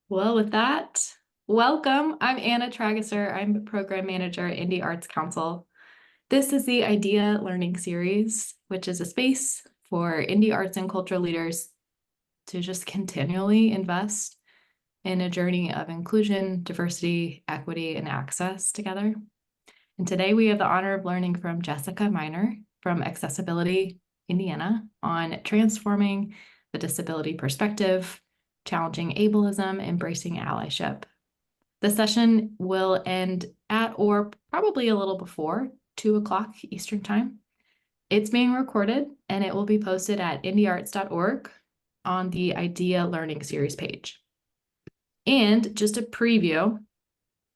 Well, with that, welcome. I'm Anna Tragesser. I'm Program Manager at Indy Arts Council. This is the Idea Learning Series, which is a space for indie arts and cultural leaders to just continually invest in a journey of inclusion, diversity, equity, and access together. And today we have the honor of learning from Jessica Miner from AccessABILITY, Indiana, on transforming the disability perspective, challenging ableism, embracing allyship. The session will end at or probably a little before 2 o'clock Eastern Time. It's being recorded and it will be posted at indyarts.org on the Idea Learning Series page. And just a preview,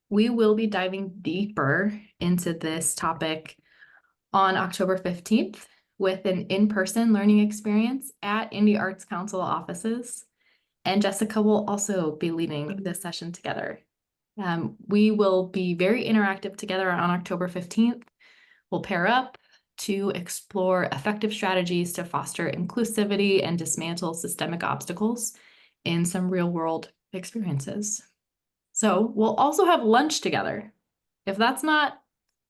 we will be diving deeper into this topic on October 15th with an in-person learning experience at Indy Arts Council offices. And Jessica will also be leading this session together. We will be very interactive together on October 15th. We'll pair up to explore effective strategies to foster inclusivity and dismantle systemic obstacles in some real-world experiences. So we'll also have lunch together. If that's not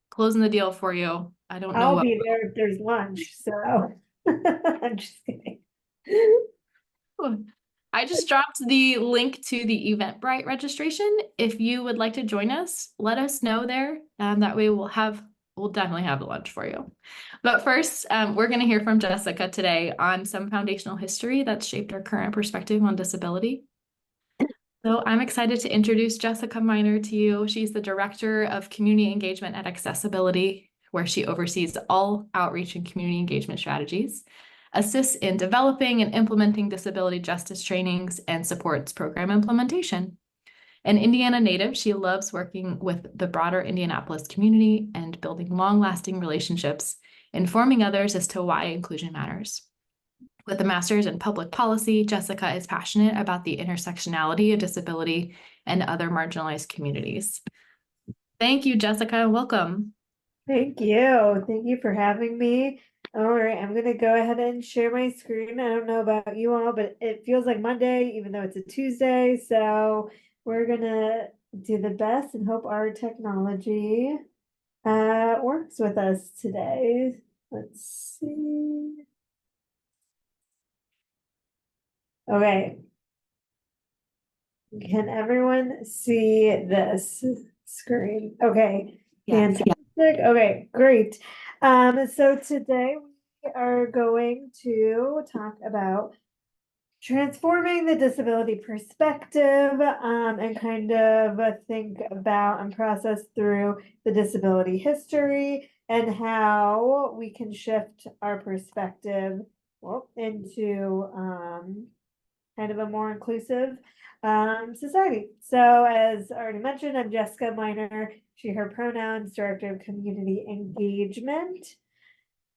closing the deal for you, I don't know I'll what. be there if there's lunch, so I'm just kidding. I just dropped the link to the Eventbrite registration. If you would like to join us, let us know there. That way we'll definitely have the lunch for you. But first, we're going to hear from Jessica today on some foundational history that's shaped our current perspective on disability. So I'm excited to introduce Jessica Miner to you. She's the Director of Community Engagement at AccessABILITY, where she oversees all outreach and community engagement strategies, assists in developing and implementing disability justice trainings, and supports program implementation. An Indiana native, she loves working with the broader Indianapolis community and building long-lasting relationships, informing others as to why inclusion matters. With a master's in public policy, Jessica is passionate about the intersectionality of disability and other marginalized communities. Thank you, Jessica. Welcome. Thank you. Thank you for having me. All right, I'm gonna go ahead and share my screen. I don't know about you all, but it feels like Monday, even though it's a Tuesday. So we're gonna do the best and hope our technology works with us today. Let's see. Okay. Can everyone see this screen? Okay. Yes. Fantastic. Okay, great. So today we are going to talk about transforming the disability perspective, and kind of think about and process through the disability history and how we can shift our perspective, into kind of a more inclusive society. So as already mentioned, I'm Jessica Miner, she, her pronouns, Director of Community Engagement.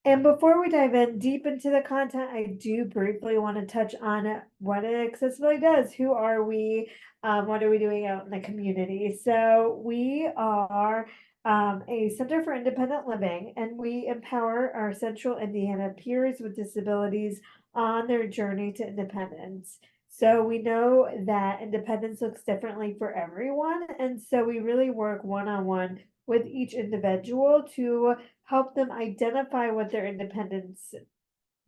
And before we dive in deep into the content, I do briefly want to touch on what accessibility does. Who are we? What are we doing out in the community? So we are a Center for Independent Living, and we empower our Central Indiana peers with disabilities on their journey to independence. So we know that independence looks differently for everyone, and so we really work one-on-one with each individual to help them identify what their independence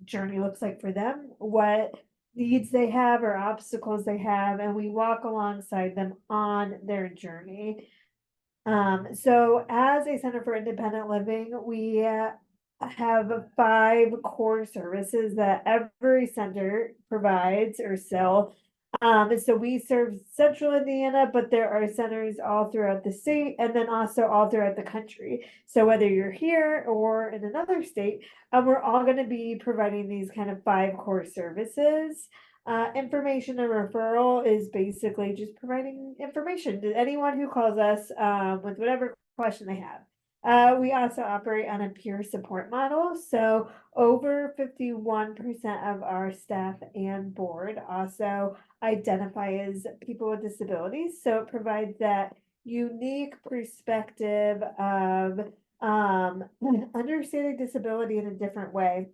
journey looks like for them, what needs they have or obstacles they have, and we walk alongside them on their journey. So as a Center for Independent Living, we have 5 core services that every center provides or sell. So we serve Central Indiana, but there are centers all throughout the state and then also all throughout the country. So whether you're here or in another state, we're all going to be providing these kind of 5 core services. Information and referral is basically just providing information to anyone who calls us with whatever question they have. We also operate on a peer support model. So over 51% of our staff and board also identify as people with disabilities. So it provides that unique perspective of understanding disability in a different way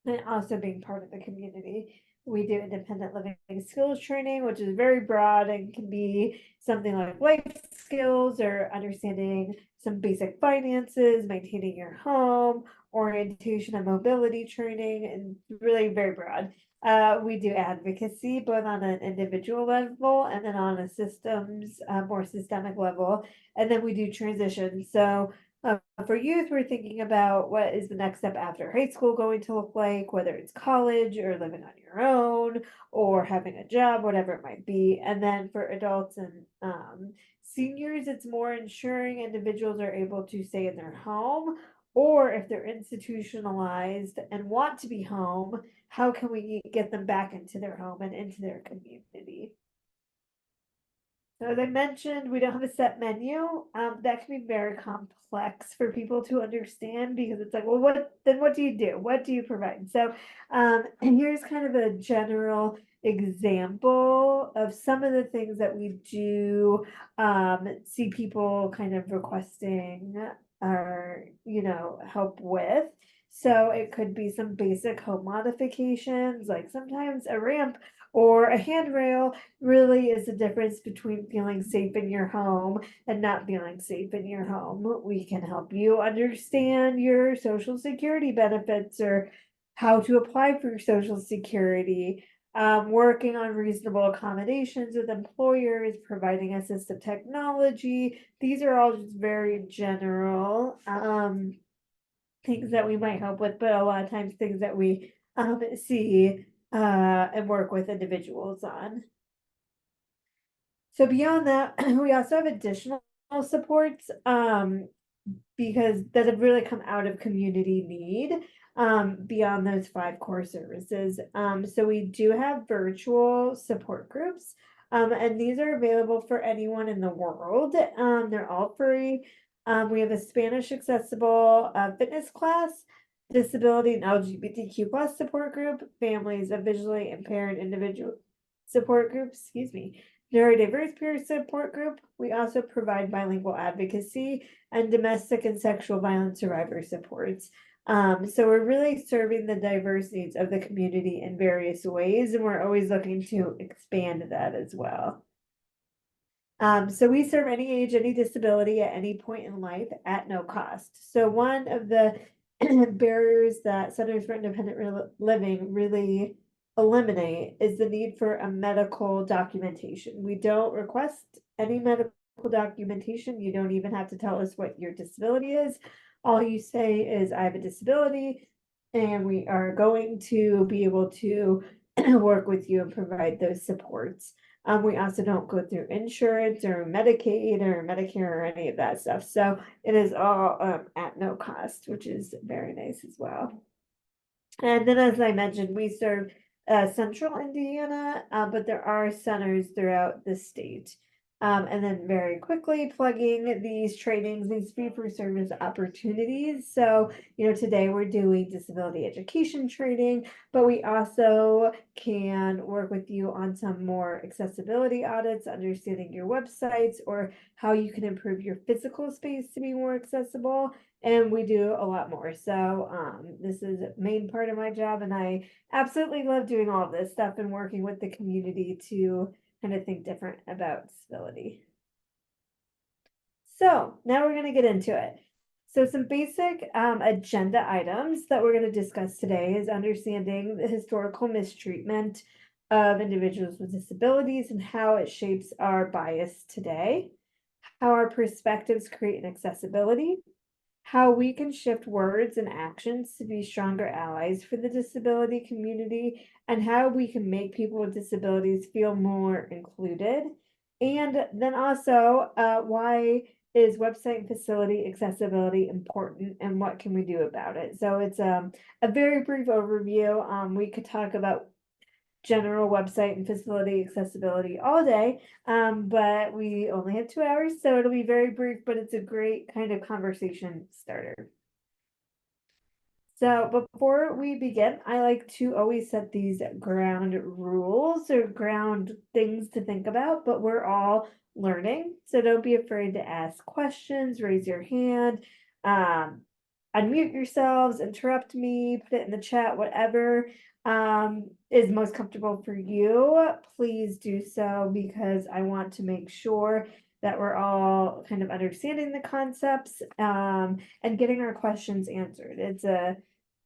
and also being part of the community. We do independent living skills training, which is very broad and can be something like life skills or understanding some basic finances, maintaining your home, orientation and mobility training, and really very broad. We do advocacy both on an individual level and then on a systems, more systemic level. And then we do transition. So for youth, we're thinking about what is the next step after high school going to look like, whether it's college or living on your own or having a job, whatever it might be. And then for adults and seniors, it's more ensuring individuals are able to stay in their home, or if they're institutionalized and want to be home, how can we get them back into their home and into their community? So as I mentioned, we don't have a set menu. That can be very complex for people to understand because it's like, well, what do you do? What do you provide? So, and here's kind of a general example of some of the things that we do see people kind of requesting or, help with. So it could be some basic home modifications, like sometimes a ramp or a handrail really is the difference between feeling safe in your home and not feeling safe in your home. We can help you understand your social security benefits or how to apply for social security, working on reasonable accommodations with employers, providing assistive technology. These are all just very general things that we might help with, but a lot of times things that we see and work with individuals on. So beyond that, we also have additional supports because that have really come out of community need beyond those 5 core services. So we do have virtual support groups, and these are available for anyone in the world. They're all free. We have a Spanish accessible fitness class, disability and LGBTQ plus support group, families of visually impaired individual support groups, excuse me, neurodiverse peer support group. We also provide bilingual advocacy and domestic and sexual violence survivor supports. So we're really serving the diverse needs of the community in various ways, and we're always looking to expand that as well. So we serve any age, any disability at any point in life at no cost. So one of the barriers that Centers for Independent Living really eliminate is the need for a medical documentation. We don't request any medical documentation. You don't even have to tell us what your disability is. All you say is, I have a disability, and we are going to be able to work with you and provide those supports. We also don't go through insurance or Medicaid or Medicare or any of that stuff. So it is all at no cost, which is very nice as well. And then, as I mentioned, we serve central Indiana, but there are centers throughout the state. And then very quickly plugging these trainings, these fee-for-service opportunities. So, today we're doing disability education training, but we also can work with you on some more accessibility audits, understanding your websites or how you can improve your physical space to be more accessible. And we do a lot more. So this is a main part of my job, and I absolutely love doing all of this stuff and working with the community to kind of think different about disability. So now we're going to get into it. So some basic agenda items that we're going to discuss today is understanding the historical mistreatment of individuals with disabilities and how it shapes our bias today, how our perspectives create an accessibility, how we can shift words and actions to be stronger allies for the disability community, and how we can make people with disabilities feel more included. And then also, why is website and facility accessibility important and what can we do about it? So it's a very brief overview. We could talk about general website and facility accessibility all day, but we only have 2 hours, so it'll be very brief, but it's a great kind of conversation starter. So before we begin, I like to always set these ground rules or ground things to think about, but we're all learning, so don't be afraid to ask questions, raise your hand, unmute yourselves, interrupt me, put it in the chat, whatever. is most comfortable for you, please do so, because I want to make sure that we're all kind of understanding the concepts and getting our questions answered. It's a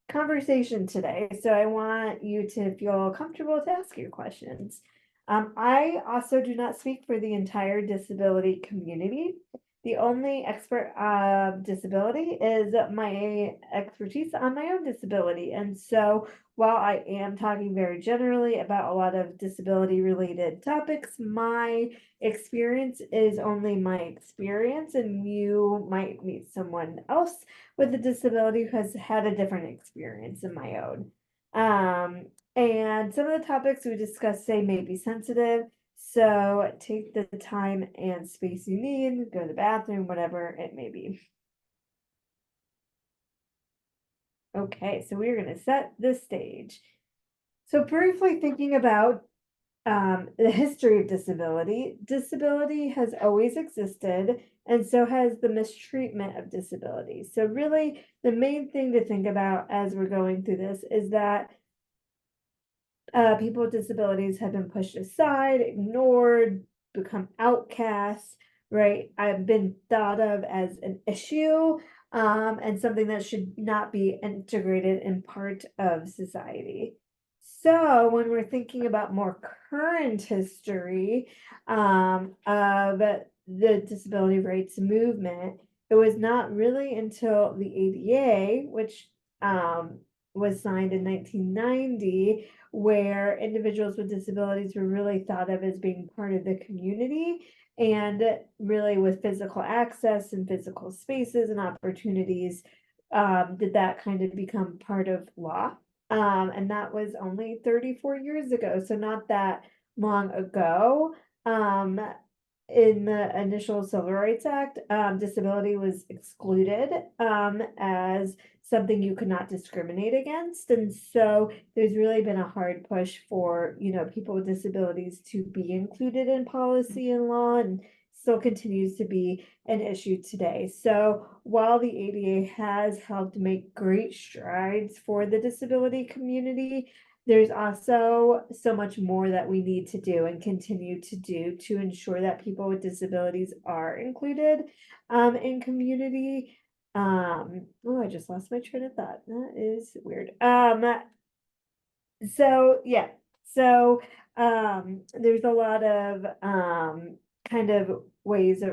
conversation today, so I want you to feel comfortable to ask your questions. I also do not speak for the entire disability community. The only expert of disability is my expertise on my own disability. And so while I am talking very generally about a lot of disability related topics, my experience is only my experience, and you might meet someone else with a disability who has had a different experience than my own. And some of the topics we discuss today may be sensitive, so take the time and space you need, go to the bathroom, whatever it may be. Okay, so we're going to set the stage. So briefly thinking about the history of disability. Disability has always existed, and so has the mistreatment of disability. So really, the main thing to think about as we're going through this is that people with disabilities have been pushed aside, ignored, become outcasts, right? I've been thought of as an issue, and something that should not be integrated in part of society. So when we're thinking about more current history of the disability rights movement, it was not really until the ADA, which was signed in 1990, where individuals with disabilities were really thought of as being part of the community, and really with physical access and physical spaces and opportunities, did that kind of become part of law. And that was only 34 years ago, so not that long ago. In the initial Civil Rights Act, disability was excluded as something you could not discriminate against. And so there's really been a hard push for, people with disabilities to be included in policy and law, and still continues to be an issue today. So while the ADA has helped make great strides for the disability community, there's also so much more that we need to do and continue to do to ensure that people with disabilities are included in community. Oh, I just lost my train of thought. That is weird. So there's a lot of kind of ways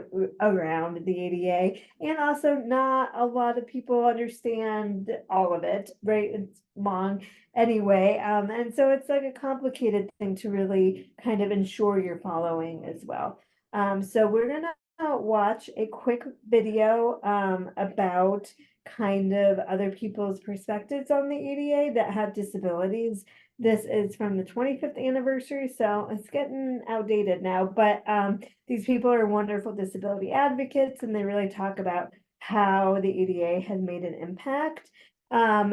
around the ADA, and also not a lot of people understand all of it, right? It's long anyway, and so it's like a complicated thing to really kind of ensure you're following as well. So we're gonna watch a quick video about kind of other people's perspectives on the ADA that have disabilities. This is from the 25th anniversary, so it's getting outdated now, but these people are wonderful disability advocates, and they really talk about how the ADA has made an impact. And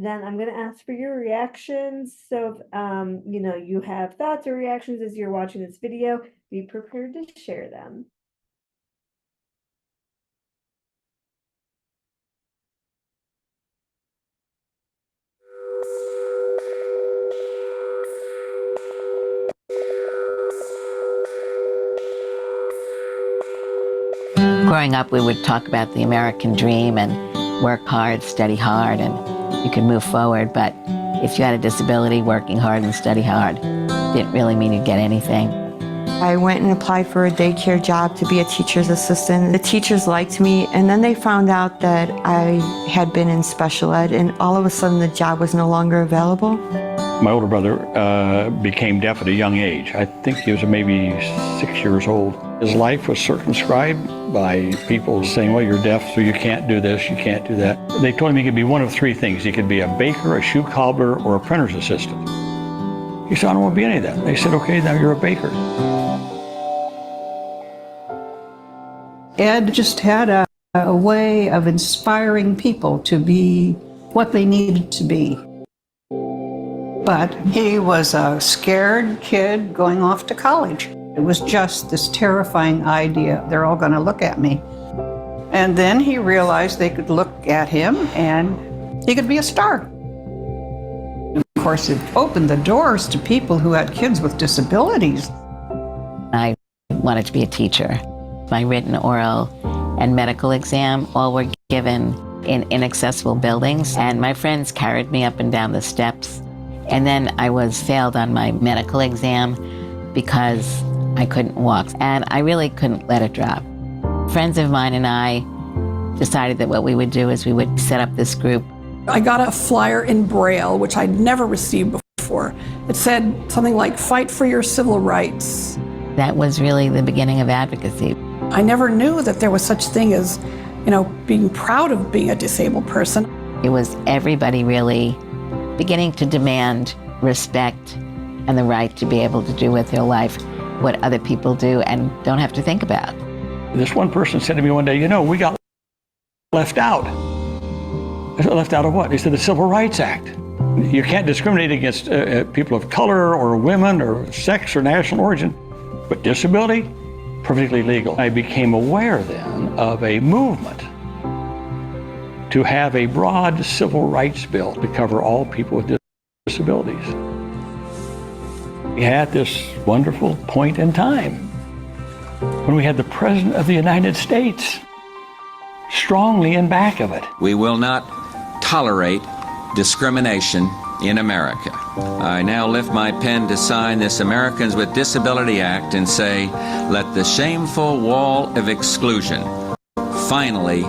then I'm going to ask for your reactions. So if you have thoughts or reactions as you're watching this video, be prepared to share them. Growing up, we would talk about the American dream and work hard, study hard, and you could move forward. But if you had a disability, working hard and study hard didn't really mean you'd get anything. I went and applied for a daycare job to be a teacher's assistant. The teachers liked me, and then they found out that I had been in special ed, and all of a sudden the job was no longer available. My older brother became deaf at a young age. I think he was maybe 6 years old. His life was circumscribed by people saying, well, you're deaf, so you can't do this, you can't do that. They told him he could be one of three things. He could be a baker, a shoe cobbler, or a printer's assistant. He said, I don't want to be any of that. They said, okay, now you're a baker. Ed just had a way of inspiring people to be what they needed to be. But he was a scared kid going off to college. It was just this terrifying idea, they're all going to look at me. And then he realized they could look at him and he could be a star. course, it opened the doors to people who had kids with disabilities. I wanted to be a teacher. My written, oral, and medical exam all were given in inaccessible buildings, and my friends carried me up and down the steps. And then I was failed on my medical exam because I couldn't walk, and I really couldn't let it drop. Friends of mine and I decided that what we would do is we would set up this group. I got a flyer in Braille, which I'd never received before. It said something like, "Fight for your civil rights." That was really the beginning of advocacy. I never knew that there was such thing as, being proud of being a disabled person. It was everybody really beginning to demand respect and the right to be able to do with their life what other people do and don't have to think about. This one person said to me one day, we got left out. I said, left out of what? He said, the Civil Rights Act. You can't discriminate against people of color or women or sex or national origin, but disability, perfectly legal. I became aware then of a movement to have a broad civil rights bill to cover all people with disabilities. We had this wonderful point in time when we had the President of the United States strongly in back of it. We will not tolerate discrimination in America. I now lift my pen to sign this Americans with Disability Act and say, let the shameful wall of exclusion finally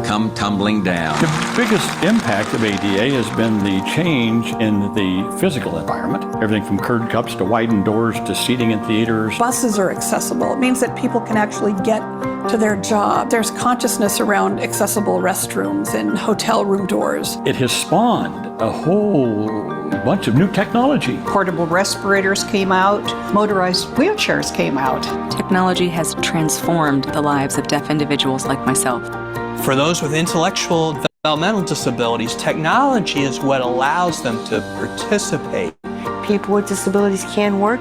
come tumbling down. The biggest impact of ADA has been the change in the physical environment. Everything from curb cups to widened doors to seating in theaters. Buses are accessible. It means that people can actually get to their job. There's consciousness around accessible restrooms and hotel room doors. It has spawned a whole bunch of new technology. Portable respirators came out, motorized wheelchairs came out. Technology has transformed the lives of deaf individuals like myself. For those with intellectual developmental disabilities, technology is what allows them to participate. People with disabilities can work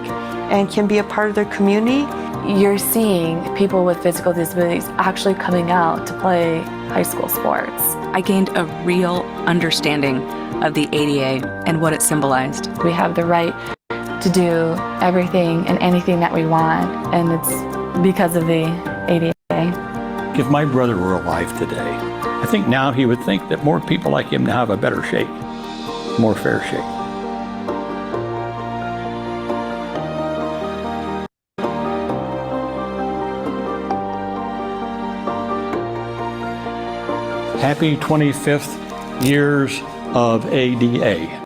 and can be a part of their community. You're seeing people with physical disabilities actually coming out to play high school sports. I gained a real understanding of the ADA and what it symbolized. We have the right to do everything and anything that we want, and it's because of the ADA. If my brother were alive today, I think now he would think that more people like him now have a better shake, more fair shake. Happy 25th years of ADA.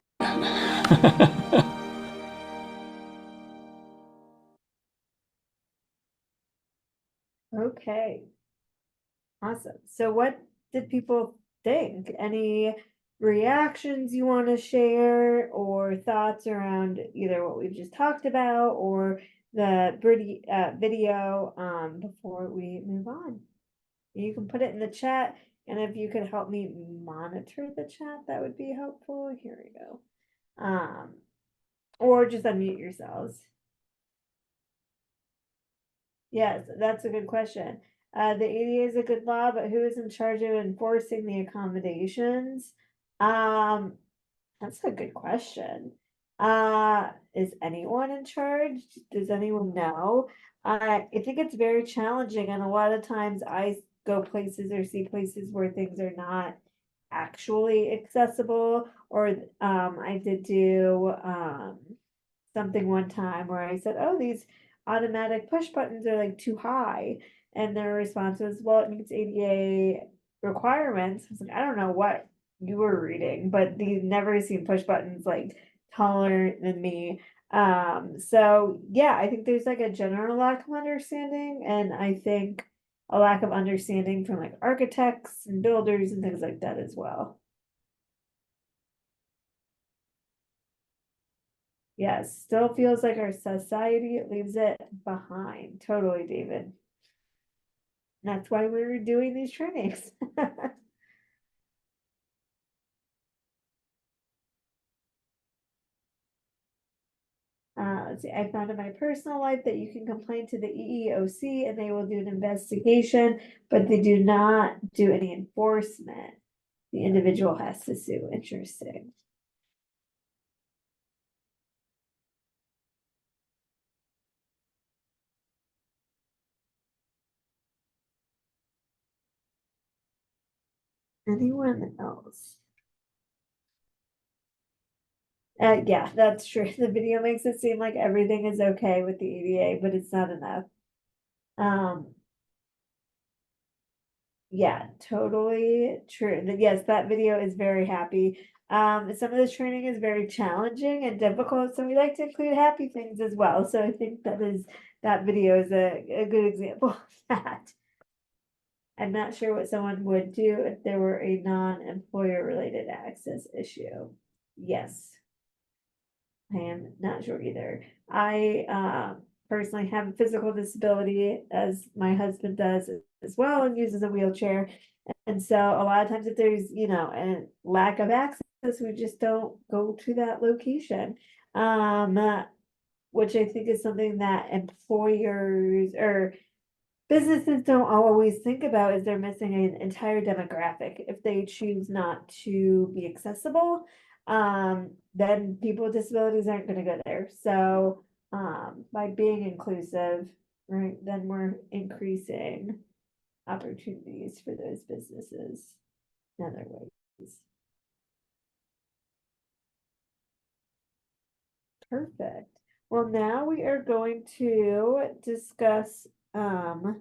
Okay. Awesome. So what did people think? Any reactions you want to share or thoughts around either what we've just talked about or the video before we move on? You can put it in the chat, and if you could help me monitor the chat, that would be helpful. Here we go. Or just unmute yourselves. Yes, that's a good question. The ADA is a good law, but who is in charge of enforcing the accommodations? That's a good question. Is anyone in charge? Does anyone know? I think it's very challenging, and a lot of times I go places or see places where things are not actually accessible, or I did do something one time where I said, oh, these automatic push buttons are like too high, and their response was, well, it meets ADA requirements. I was like, I don't know what you were reading, but you've never seen push buttons like taller than me. So yeah, I think there's like a general lack of understanding, and I think a lack of understanding from like architects and builders and things like that as well. Yes, still feels like our society leaves it behind. Totally, David. That's why we were doing these trainings. Let's see, I found in my personal life that you can complain to the EEOC and they will do an investigation, but they do not do any enforcement. The individual has to sue. Interesting. Anyone else? Yeah, that's true. The video makes it seem like everything is okay with the ADA, but it's not enough. Yeah, totally true. Yes, that video is very happy. Some of this training is very challenging and difficult, so we like to include happy things as well. So I think that video is a good example of that. I'm not sure what someone would do if there were a non-employer related access issue. Yes. I am not sure either. I personally have a physical disability, as my husband does as well, and uses a wheelchair. And so a lot of times if there's, a lack of access, we just don't go to that location. Which I think is something that employers or businesses don't always think about, is they're missing an entire demographic if they choose not to be accessible. Then people with disabilities aren't going to go there. So by being inclusive, right, then we're increasing opportunities for those businesses in other ways. Perfect. Well, now we are going to discuss kind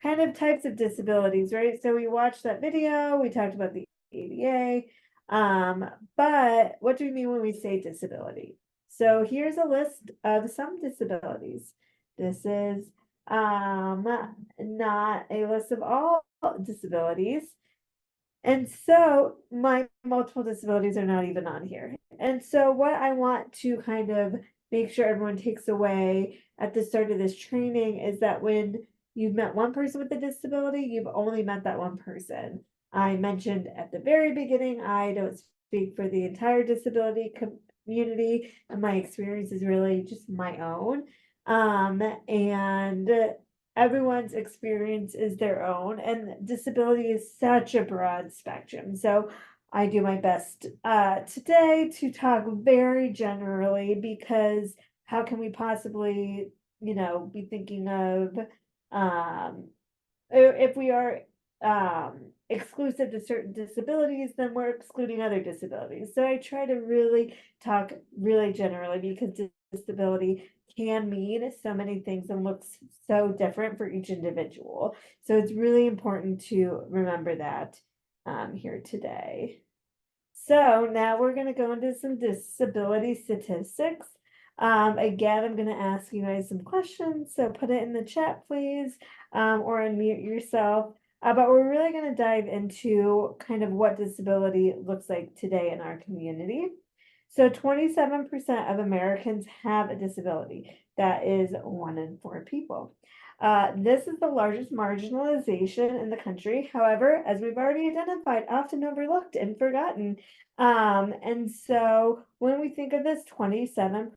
of types of disabilities, right? So we watched that video, we talked about the ADA, but what do we mean when we say disability? So here's a list of some disabilities. This is not a list of all disabilities. And so my multiple disabilities are not even on here. And so what I want to kind of make sure everyone takes away at the start of this training is that when you've met one person with a disability, you've only met that one person. I mentioned at the very beginning, I don't speak for the entire disability community, and my experience is really just my own. And everyone's experience is their own, and disability is such a broad spectrum. So I do my best today to talk very generally, because how can we possibly, be thinking of if we are exclusive to certain disabilities, then we're excluding other disabilities. So I try to really talk really generally, because disability can mean so many things and looks so different for each individual. So it's really important to remember that here today. So now we're going to go into some disability statistics. Again, I'm going to ask you guys some questions, so put it in the chat, please, or unmute yourself. But we're really going to dive into kind of what disability looks like today in our community. So 27% of Americans have a disability. That is 1 in 4 people. This is the largest marginalization in the country. However, as we've already identified, often overlooked and forgotten. And so when we think of this 27%,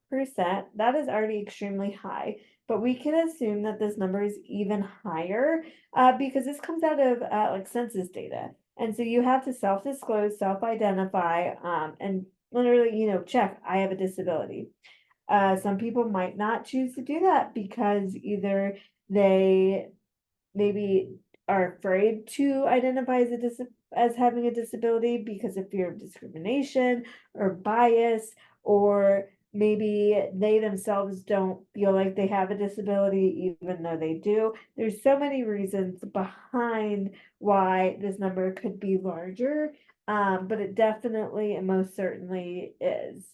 that is already extremely high. But we can assume that this number is even higher because this comes out of like census data. And so you have to self-disclose, self-identify, and literally, check, I have a disability. Some people might not choose to do that because either they maybe are afraid to identify as having a disability because of fear of discrimination or bias, or maybe they themselves don't feel like they have a disability even though they do. There's so many reasons behind why this number could be larger, but it definitely and most certainly is.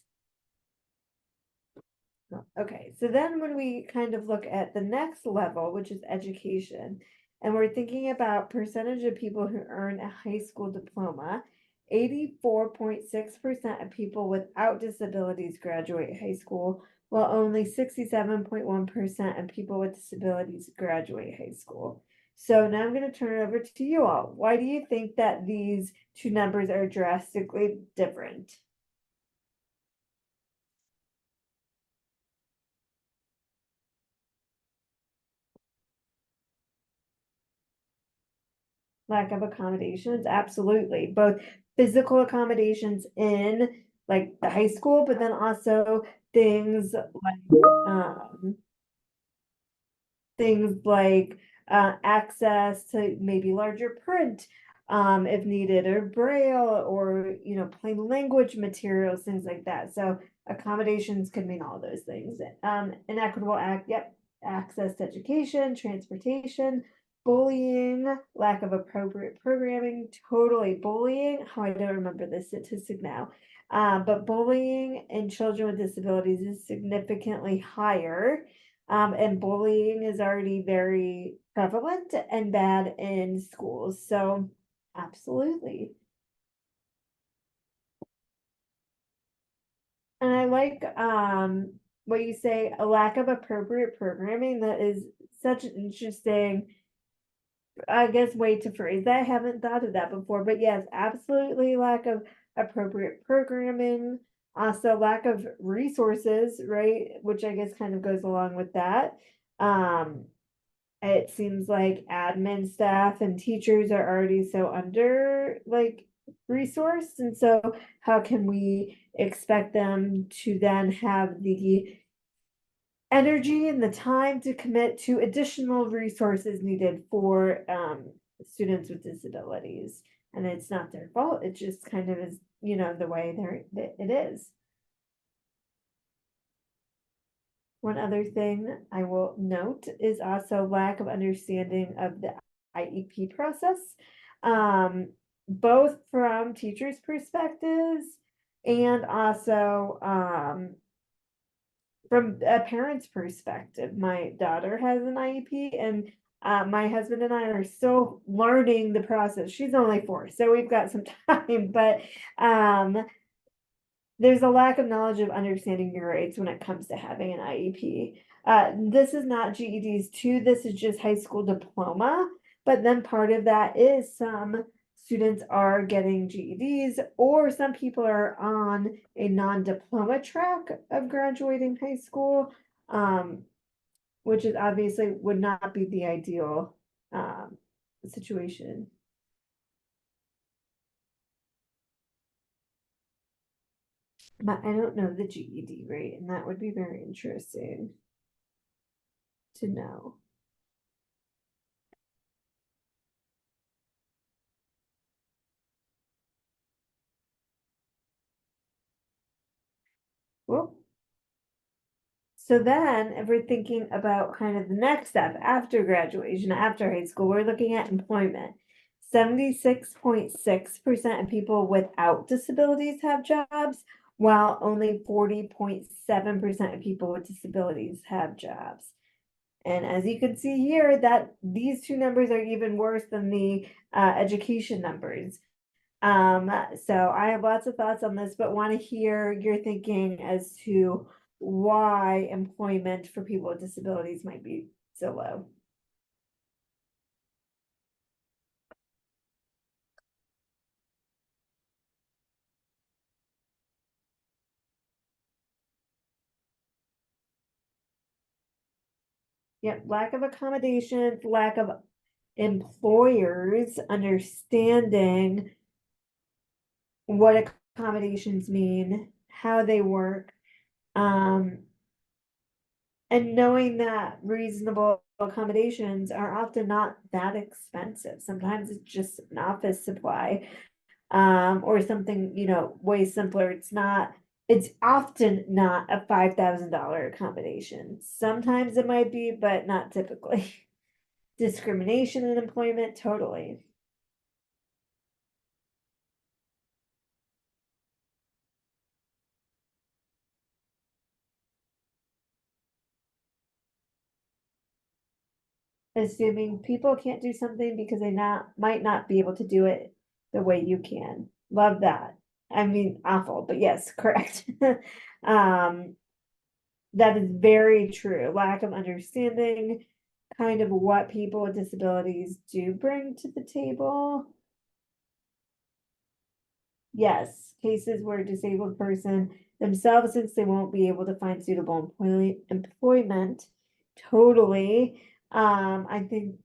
Okay, so then when we kind of look at the next level, which is education, and we're thinking about percentage of people who earn a high school diploma, 84.6% of people without disabilities graduate high school, while only 67.1% of people with disabilities graduate high school. So now I'm going to turn it over to you all. Why do you think that these two numbers are drastically different? Lack of accommodations, absolutely. Both physical accommodations in like the high school, but then also things like access to maybe larger print, if needed, or braille, or, plain language materials, things like that. So accommodations could mean all those things. Inequitable access to education, transportation, bullying, lack of appropriate programming, totally bullying. Oh, I don't remember this statistic now. But bullying in children with disabilities is significantly higher. And bullying is already very prevalent and bad in schools. So absolutely. And I like what you say, a lack of appropriate programming. That is such an interesting, I guess, way to phrase that. I haven't thought of that before, but yes, absolutely lack of appropriate programming. Also lack of resources, right? Which I guess kind of goes along with that. It seems like admin staff and teachers are already so under resourced, and so how can we expect them to then have the energy and the time to commit to additional resources needed for students with disabilities? And it's not their fault, it just kind of is, the way it is. One other thing I will note is also lack of understanding of the IEP process, both from teachers' perspectives and also from a parent's perspective. My daughter has an IEP, and my husband and I are still learning the process. She's only 4, so we've got some time, but there's a lack of knowledge of understanding your rights when it comes to having an IEP. This is not GEDs 2, this is just high school diploma. But then part of that is some students are getting GEDs, or some people are on a non-diploma track of graduating high school, which is obviously would not be the ideal situation. But I don't know the GED rate, and that would be very interesting to know. Well, so then if we're thinking about kind of the next step after graduation, after high school, we're looking at employment. 76.6% of people without disabilities have jobs, while only 40.7% of people with disabilities have jobs. And as you can see here, that these two numbers are even worse than the education numbers. So I have lots of thoughts on this, but want to hear your thinking as to why employment for people with disabilities might be so low. Yep, lack of accommodations, lack of employers understanding what accommodations mean, how they work, and knowing that reasonable accommodations are often not that expensive. Sometimes it's just an office supply, or something, way simpler. It's often not a $5,000 accommodation. Sometimes it might be, but not typically. Discrimination in employment, totally. Assuming people can't do something because they might not be able to do it the way you can. Love that. I mean, awful, but yes, correct. That is very true. Lack of understanding kind of what people with disabilities do bring to the table. Yes, cases where a disabled person themselves, since they won't be able to find suitable employment, totally. I think,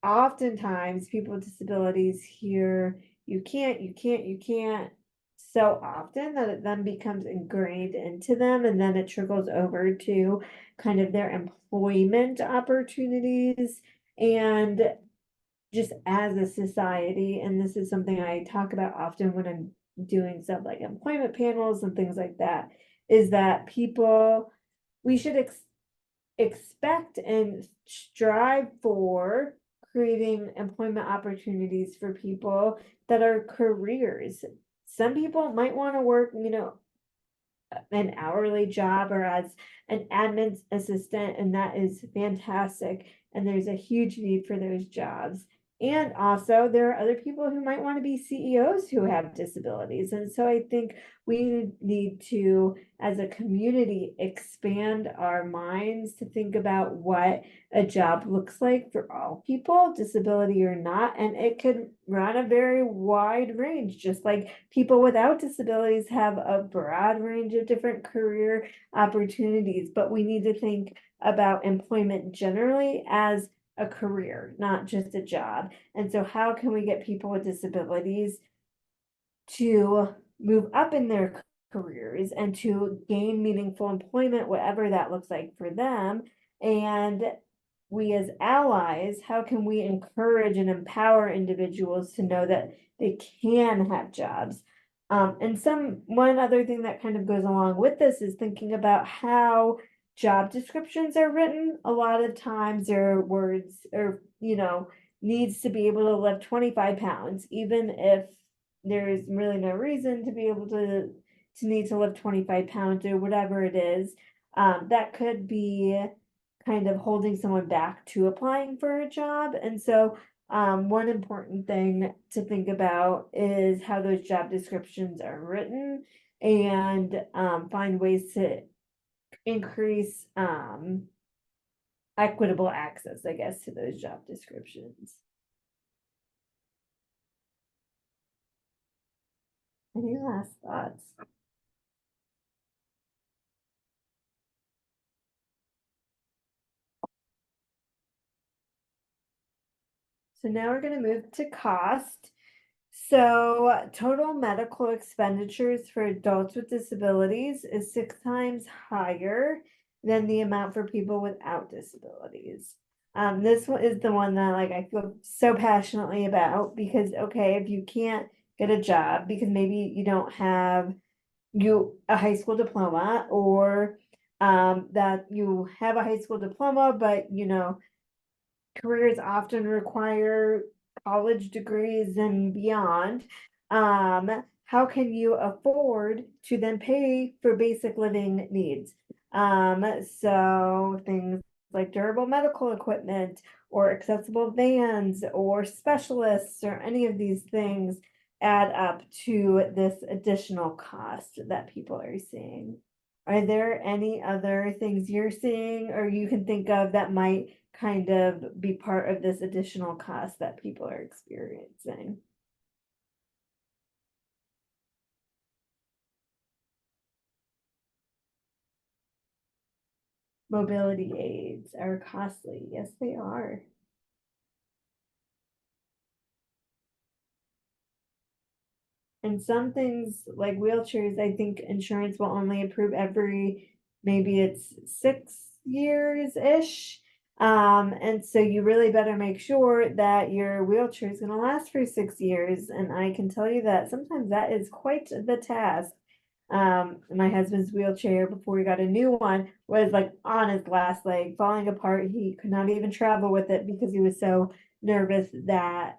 oftentimes people with disabilities hear you can't so often that it then becomes ingrained into them, and then it trickles over to kind of their employment opportunities, and just as a society, and this is something I talk about often when I'm doing stuff like employment panels and things like that, is that we should expect and strive for creating employment opportunities for people that are careers. Some people might want to work, an hourly job or as an admin assistant, and that is fantastic. And there's a huge need for those jobs. And also, there are other people who might want to be CEOs who have disabilities. And so I think we need to, as a community, expand our minds to think about what a job looks like for all people, disability or not. And it could run a very wide range, just like people without disabilities have a broad range of different career opportunities. But we need to think about employment generally as a career, not just a job. And so how can we get people with disabilities to move up in their careers and to gain meaningful employment, whatever that looks like for them? And we as allies, how can we encourage and empower individuals to know that they can have jobs? And one other thing that kind of goes along with this is thinking about how job descriptions are written. A lot of times there are words or, needs to be able to lift 25 pounds, even if there's really no reason to be able to need to lift 25 pounds or whatever it is. That could be kind of holding someone back to applying for a job. And so one important thing to think about is how those job descriptions are written, and find ways to increase equitable access, I guess, to those job descriptions. Any last thoughts? So now we're going to move to cost. So total medical expenditures for adults with disabilities is 6 times higher than the amount for people without disabilities. This one is the one that I feel so passionately about, because if you can't get a job because maybe you don't have a high school diploma, or that you have a high school diploma, but careers often require college degrees and beyond. How can you afford to then pay for basic living needs? So things like durable medical equipment or accessible vans or specialists or any of these things add up to this additional cost that people are seeing. Are there any other things you're seeing or you can think of that might kind of be part of this additional cost that people are experiencing? Mobility aids are costly. Yes, they are. And some things like wheelchairs, I think insurance will only approve every, maybe it's 6 years-ish. And so you really better make sure that your wheelchair is going to last for 6 years. And I can tell you that sometimes that is quite the task. My husband's wheelchair, before he got a new one, was on his last leg, falling apart. He could not even travel with it because he was so nervous that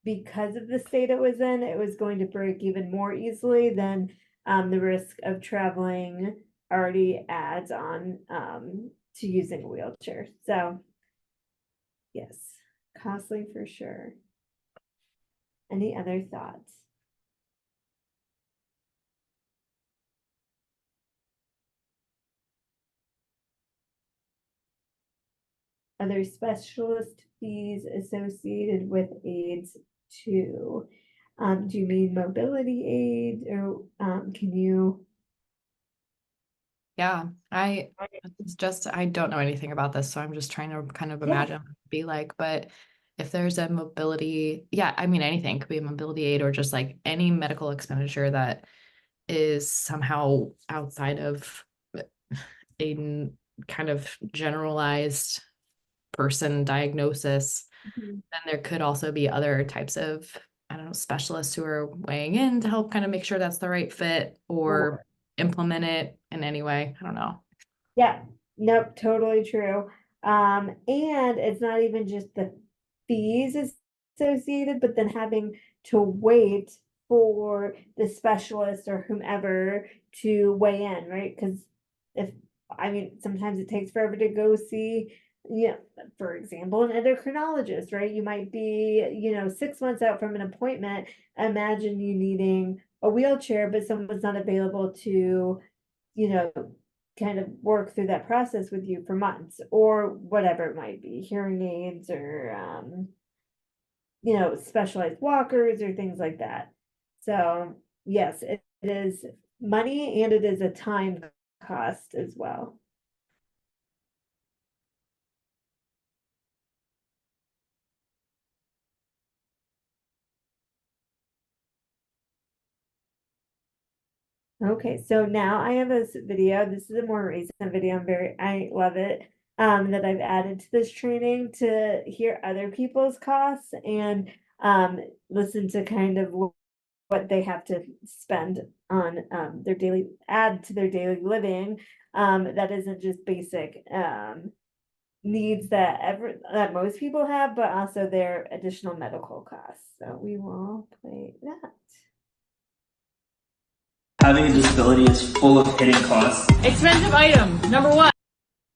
because of the state it was in, it was going to break even more easily than the risk of traveling already adds on to using a wheelchair. So yes, costly for sure. Any other thoughts? Other specialist fees associated with aids too. Do you mean mobility aids, or can you? Yeah, I don't know anything about this, so I'm just trying to kind of imagine what it'd be like. But if there's a mobility, I mean, anything could be a mobility aid or just any medical expenditure that is somehow outside of a kind of generalized person diagnosis. Mhm. Then there could also be other types of, I don't know, specialists who are weighing in to help kind of make sure that's the right fit or implement it in any way. I don't know. Yeah, nope, totally true. And it's not even just the fees associated, but then having to wait for the specialist or whomever to weigh in, right? Because if, I mean, sometimes it takes forever to go see, for example, an endocrinologist, right? You might be, 6 months out from an appointment. Imagine you needing a wheelchair, but someone's not available to, you know, kind of work through that process with you for months or whatever it might be, hearing aids or specialized walkers or things like that. So yes, it is money and it is a time cost as well. Okay, so now I have this video. This is a more recent video. I love it. That I've added to this training to hear other people's costs and listen to kind of what they have to spend on their add to their daily living. That isn't just basic needs that most people have, but also their additional medical costs. So we will play that. Having a disability is full of hidden costs. Expensive item, number one,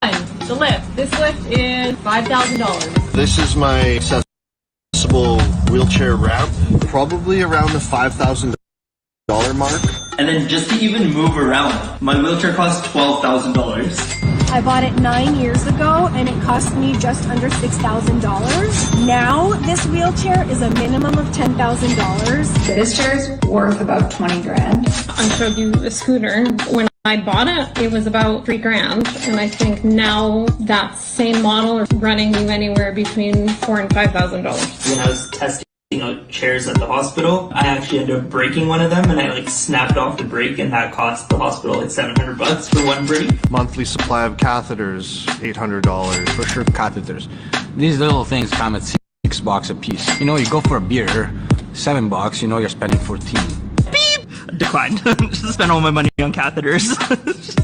the lift. This lift is $5,000. This is my accessible wheelchair ramp, probably around the $5,000 mark. And then just to even move around, my wheelchair costs $12,000. I bought it 9 years ago and it cost me just under $6,000. Now this wheelchair is a minimum of $10,000. This chair is worth about 20 grand. I showed you the scooter. When I bought it, it was about 3 grand. And I think now that same model is running you anywhere between $4,000 and $5,000. When I was testing out chairs at the hospital, I actually ended up breaking one of them and I snapped off the brake and that cost the hospital $700 for one break. Monthly supply of catheters, $800. For sure, catheters. These little things come at $6 a piece. You go for a beer, $7, you're spending 14. Declined. Just spend all my money on catheters.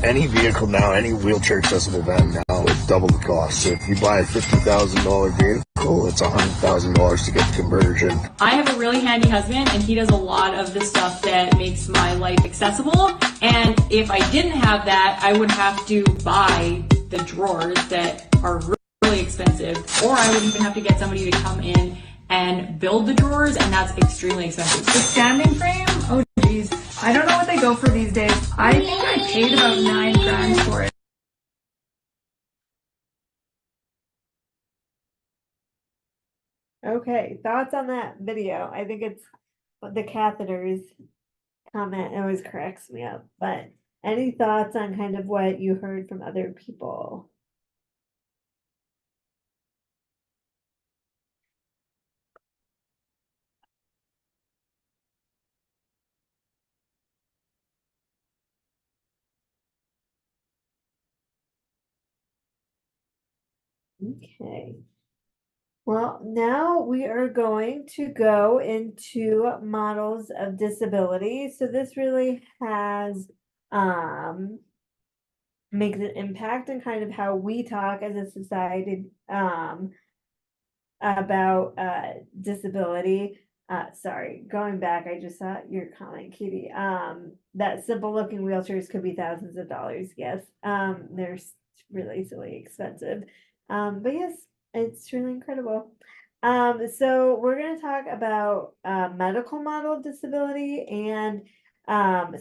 Any vehicle now, any wheelchair accessible van now is double the cost. So if you buy a $50,000 vehicle, it's $100,000 to get the conversion. I have a really handy husband and he does a lot of the stuff that makes my life accessible. And if I didn't have that, I would have to buy the drawers that are really expensive, or I would even have to get somebody to come in and build the drawers, and that's extremely expensive. The standing frame, oh geez. I don't know what they go for these days. I think I paid about 9 grand for it. Okay, thoughts on that video? I think it's the catheters comment. It always cracks me up. But any thoughts on kind of what you heard from other people? Okay. Well, now we are going to go into models of disability. So this really has makes an impact in kind of how we talk as a society about disability. Sorry, going back, I just saw your comment, Katie. That simple looking wheelchairs could be thousands of dollars. Yes, they're really silly expensive. But yes, it's really incredible. So we're going to talk about medical model of disability and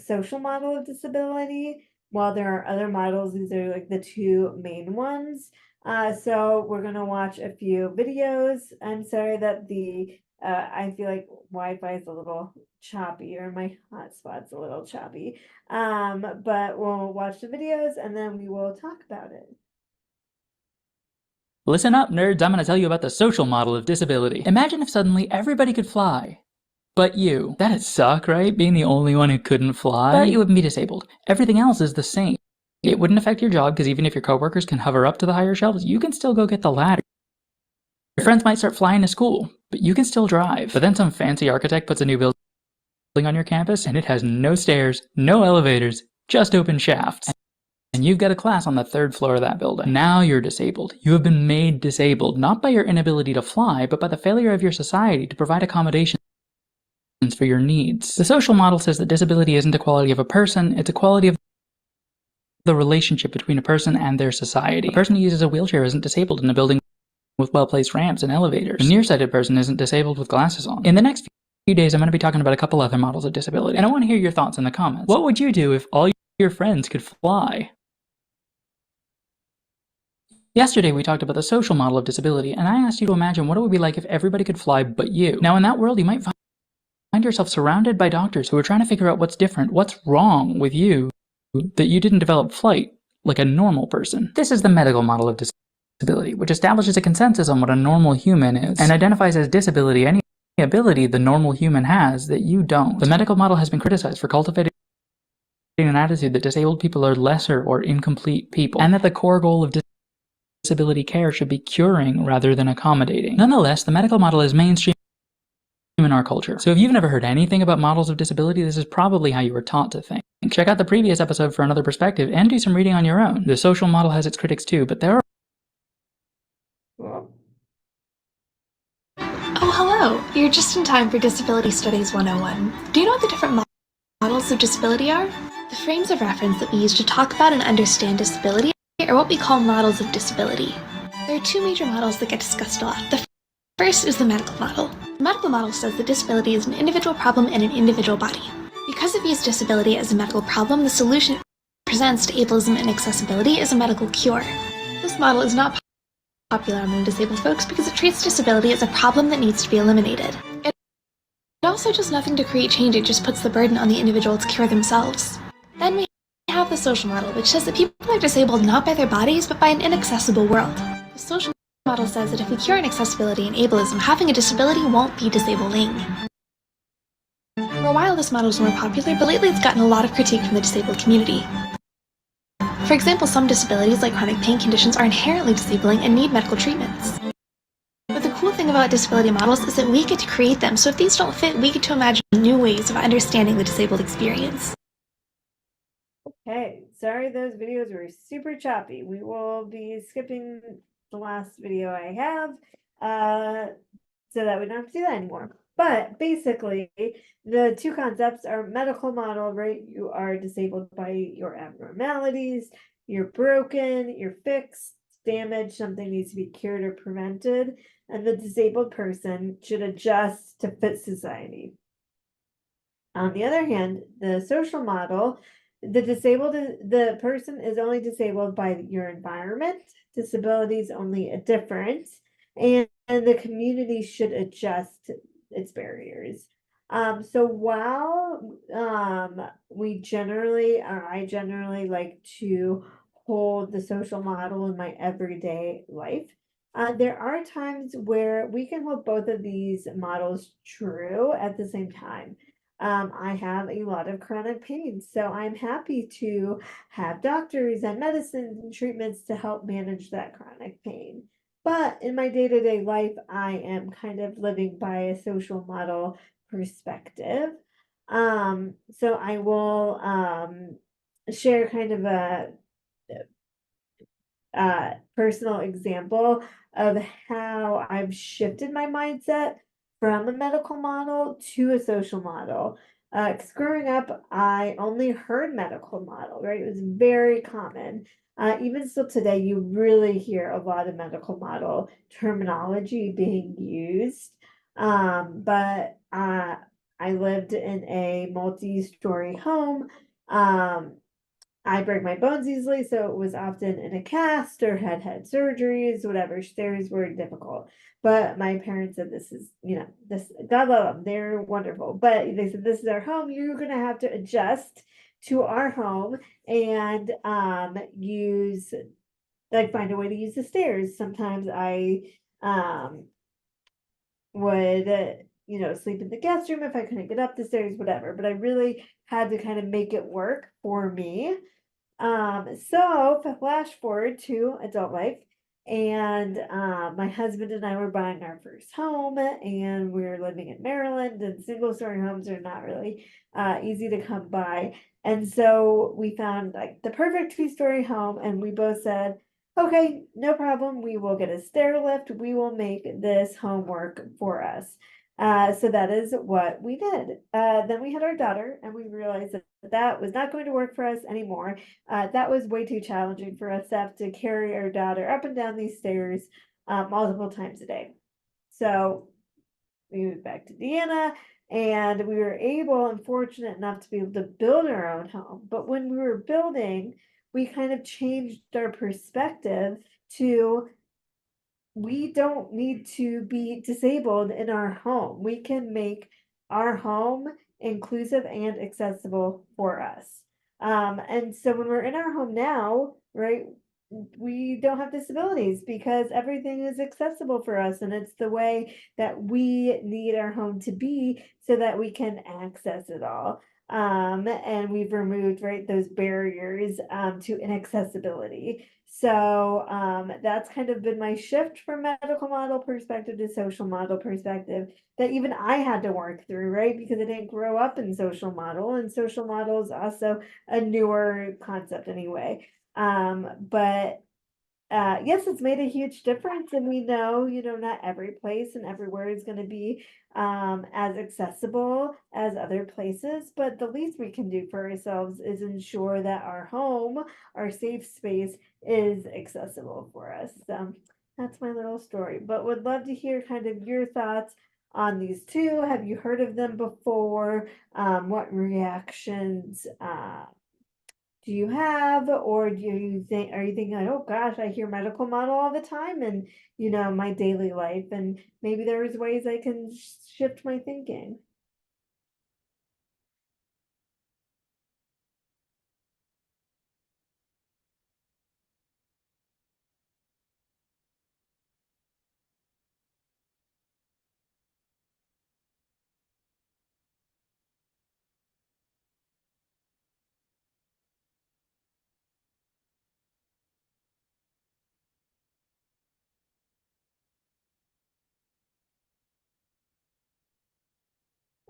social model of disability. While there are other models, these are like the two main ones. So we're going to watch a few videos. I'm sorry that I feel like Wi-Fi is a little choppy, or my hotspot's a little choppy. But we'll watch the videos and then we will talk about it. Listen up, nerds. I'm going to tell you about the social model of disability. Imagine if suddenly everybody could fly. But you. That'd suck, right? Being the only one who couldn't fly. But you wouldn't be disabled. Everything else is the same. It wouldn't affect your job, because even if your coworkers can hover up to the higher shelves, you can still go get the ladder. Your friends might start flying to school, but you can still drive. But then some fancy architect puts a new building on your campus, and it has no stairs, no elevators, just open shafts. And you've got a class on the 3rd floor of that building. Now you're disabled. You have been made disabled, not by your inability to fly, but by the failure of your society to provide accommodations for your needs. The social model says that disability isn't a quality of a person, it's a quality of the relationship between a person and their society. A person who uses a wheelchair isn't disabled in a building with well-placed ramps and elevators. A nearsighted person isn't disabled with glasses on. In the next few days, I'm going to be talking about a couple other models of disability, and I want to hear your thoughts in the comments. What would you do if all your friends could fly? Yesterday, we talked about the social model of disability, and I asked you to imagine what it would be like if everybody could fly but you. Now, in that world, you might find yourself surrounded by doctors who are trying to figure out what's different, what's wrong with you, that you didn't develop flight like a normal person. This is the medical model of disability, which establishes a consensus on what a normal human is, and identifies as disability any ability the normal human has that you don't. The medical model has been criticized for cultivating an attitude that disabled people are lesser or incomplete people, and that the core goal of disability care should be curing rather than accommodating. Nonetheless, the medical model is mainstream in our culture. So if you've never heard anything about models of disability, this is probably how you were taught to think. Check out the previous episode for another perspective and do some reading on your own. The social model has its critics too, but there are... Oh, hello! You're just in time for Disability Studies 101. Do you know what the different models of disability are? The frames of reference that we use to talk about and understand disability are what we call models of disability. There are 2 major models that get discussed a lot. The first is the medical model. The medical model says that disability is an individual problem in an individual body. Because it views disability as a medical problem, the solution it presents to ableism and accessibility is a medical cure. This model is not popular among disabled folks because it treats disability as a problem that needs to be eliminated. It also does nothing to create change, it just puts the burden on the individual to cure themselves. Then we have the social model, which says that people are disabled not by their bodies, but by an inaccessible world. The social model says that if we cure inaccessibility and ableism, having a disability won't be disabling. For a while, this model was more popular, but lately it's gotten a lot of critique from the disabled community. For example, some disabilities, like chronic pain conditions, are inherently disabling and need medical treatments. But the cool thing about disability models is that we get to create them, so if these don't fit, we get to imagine new ways of understanding the disabled experience. Okay, sorry those videos were super choppy. We will be skipping the last video I have, so that we don't have to do that anymore. But basically, the 2 concepts are medical model, right? You are disabled by your abnormalities, you're broken, you're fixed, damaged, something needs to be cured or prevented, and the disabled person should adjust to fit society. On the other hand, the social model, the person is only disabled by your environment, disability is only a difference, and the community should adjust its barriers. So while I generally like to hold the social model in my everyday life, there are times where we can hold both of these models true at the same time. I have a lot of chronic pain, so I'm happy to have doctors and medicines and treatments to help manage that chronic pain. But in my day-to-day life, I am kind of living by a social model perspective. So I will share kind of a personal example of how I've shifted my mindset from a medical model to a social model. 'Cause growing up, I only heard medical model, right? It was very common. Even still today, you really hear a lot of medical model terminology being used. But I lived in a multi-story home. I break my bones easily, so it was often in a cast or had surgeries, whatever. Stairs were difficult. But my parents said, this is, this, God love them, they're wonderful. But they said, this is our home. You're going to have to adjust to our home and find a way to use the stairs. Sometimes I would, sleep in the guest room if I couldn't get up the stairs, whatever. But I really had to kind of make it work for me. So flash forward to adult life. And my husband and I were buying our first home, and we were living in Maryland, and single-story homes are not really easy to come by. And so we found like the perfect two-story home, and we both said, okay, no problem. We will get a stair lift. We will make this home work for us. So that is what we did. Then we had our daughter, and we realized that that was not going to work for us anymore. That was way too challenging for us to have to carry our daughter up and down these stairs multiple times a day. So we moved back to Deanna, and we were able and fortunate enough to be able to build our own home. But when we were building, we kind of changed our perspective to we don't need to be disabled in our home. We can make our home inclusive and accessible for us. And so when we're in our home now, right, we don't have disabilities because everything is accessible for us, and it's the way that we need our home to be so that we can access it all. And we've removed, right, those barriers to inaccessibility. So that's kind of been my shift from medical model perspective to social model perspective that even I had to work through, right? Because I didn't grow up in social model, and social model is also a newer concept anyway. But yes, it's made a huge difference, and we know, not every place and everywhere is going to be as accessible as other places, but the least we can do for ourselves is ensure that our home, our safe space, is accessible for us. So that's my little story, but would love to hear kind of your thoughts on these two. Have you heard of them before? What reactions do you have, or do you think, are you thinking like, oh gosh, I hear medical model all the time and my daily life, and maybe there's ways I can shift my thinking?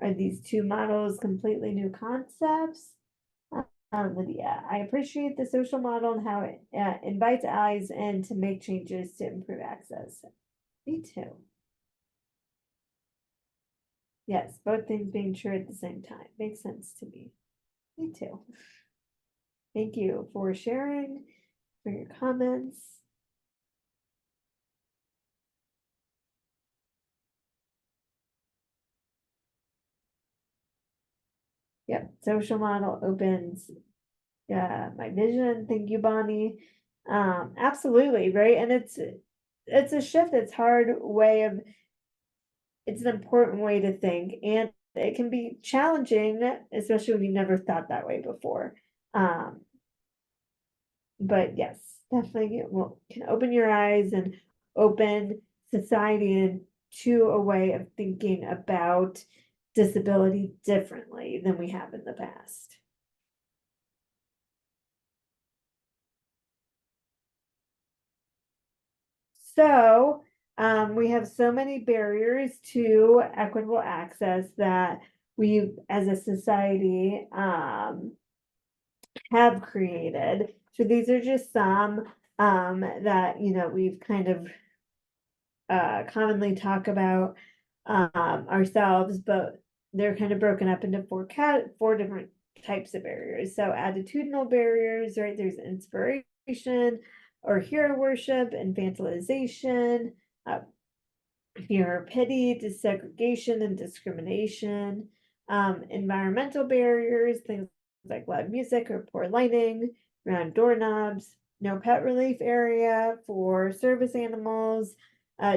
Are these two models completely new concepts? Lydia, I appreciate the social model and how it invites allies in to make changes to improve access. Me too. Yes, both things being true at the same time. Makes sense to me. Me too. Thank you for sharing, for your comments. Yep, social model opens my vision. Thank you, Bonnie. Absolutely, right? And it's a shift. It's it's an important way to think, and it can be challenging, especially when you never thought that way before. But yes, definitely can open your eyes and open society into a way of thinking about disability differently than we have in the past. So we have so many barriers to equitable access that we as a society have created. So these are just some that we've kind of commonly talk about ourselves, but they're kind of broken up into four different types of barriers. So attitudinal barriers, right? There's inspiration or hero worship, infantilization, fear or pity, desegregation and discrimination, environmental barriers, things like loud music or poor lighting, round doorknobs, no pet relief area for service animals,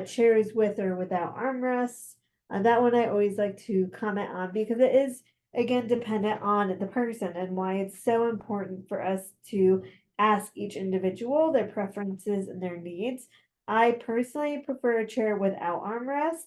chairs with or without armrests. That one I always like to comment on because it is, again, dependent on the person, and why it's so important for us to ask each individual their preferences and their needs. I personally prefer a chair without armrests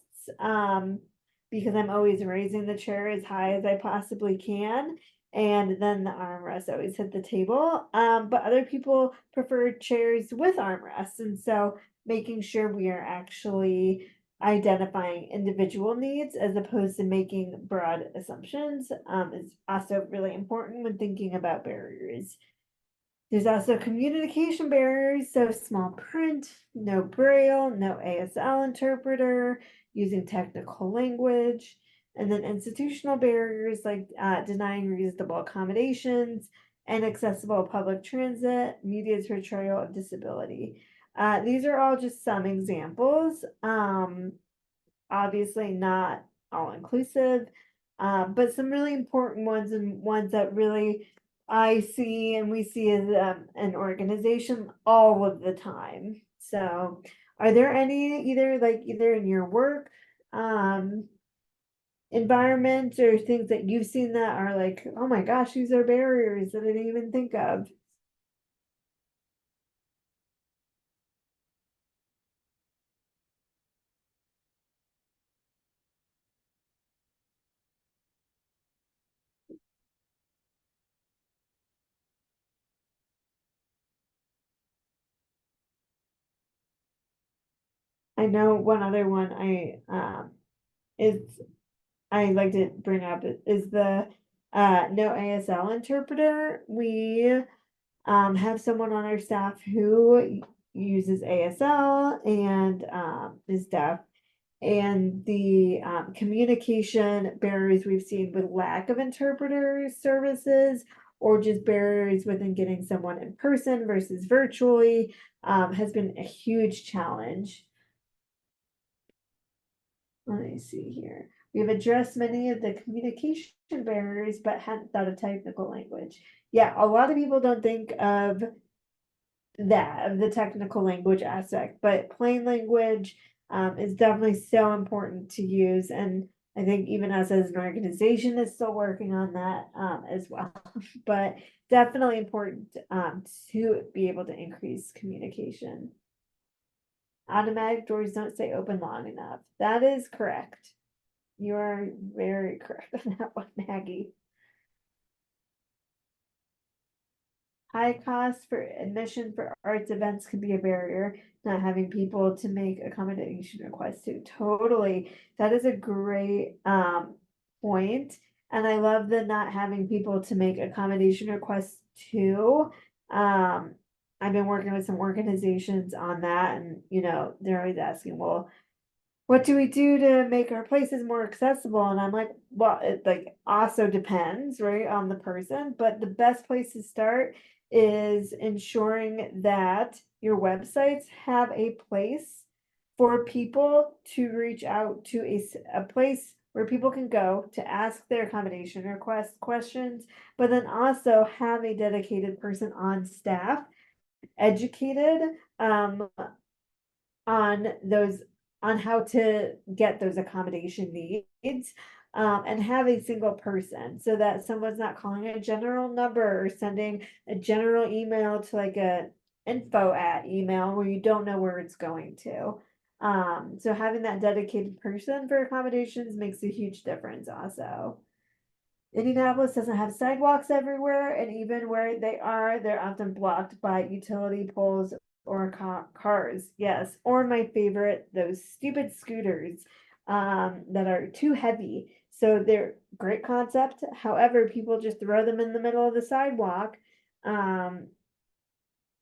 because I'm always raising the chair as high as I possibly can. and then the armrest always hit the table. But other people prefer chairs with armrests, and so making sure we are actually identifying individual needs as opposed to making broad assumptions is also really important when thinking about barriers. There's also communication barriers, so small print, no braille, no ASL interpreter, using technical language, and then institutional barriers like denying reasonable accommodations, inaccessible public transit, media's portrayal of disability. These are all just some examples. Obviously not all inclusive, but some really important ones and ones that really I see and we see as an organization all of the time. So are there any either in your work environment or things that you've seen that are like, oh my gosh, these are barriers that I didn't even think of? I know one other one is I like to bring up is the no ASL interpreter. We have someone on our staff who uses ASL and is deaf. And the communication barriers we've seen with lack of interpreter services or just barriers within getting someone in person versus virtually has been a huge challenge. Let me see here. We have addressed many of the communication barriers, but hadn't thought of technical language. Yeah, a lot of people don't think of the technical language aspect, but plain language is definitely so important to use. And I think even us as an organization is still working on that as well. But definitely important to be able to increase communication. Automatic doors don't stay open long enough. That is correct. You are very correct on that one, Maggie. High cost for admission for arts events can be a barrier, not having people to make accommodation requests to. Totally. That is a great point. And I love the not having people to make accommodation requests too. I've been working with some organizations on that, and they're always asking, well, what do we do to make our places more accessible? And I'm like, well, it also depends, right, on the person, but the best place to start is ensuring that your websites have a place for people to reach out to a place where people can go to ask their accommodation questions, but then also have a dedicated person on staff, educated on how to get those accommodation needs and have a single person so that someone's not calling a general number or sending a general email to like a info at email where you don't know where it's going to. So having that dedicated person for accommodations makes a huge difference also. Indianapolis doesn't have sidewalks everywhere, and even where they are, they're often blocked by utility poles or cars. Yes, or my favorite, those stupid scooters that are too heavy. So they're great concept. However, people just throw them in the middle of the sidewalk. And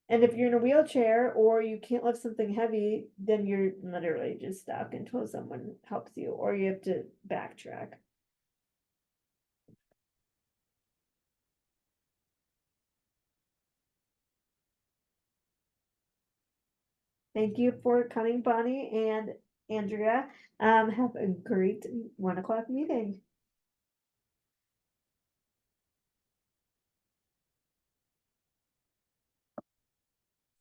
if you're in a wheelchair or you can't lift something heavy, then you're literally just stuck until someone helps you, or you have to backtrack. Thank you for coming, Bonnie and Andrea. Have a great 1:00 meeting.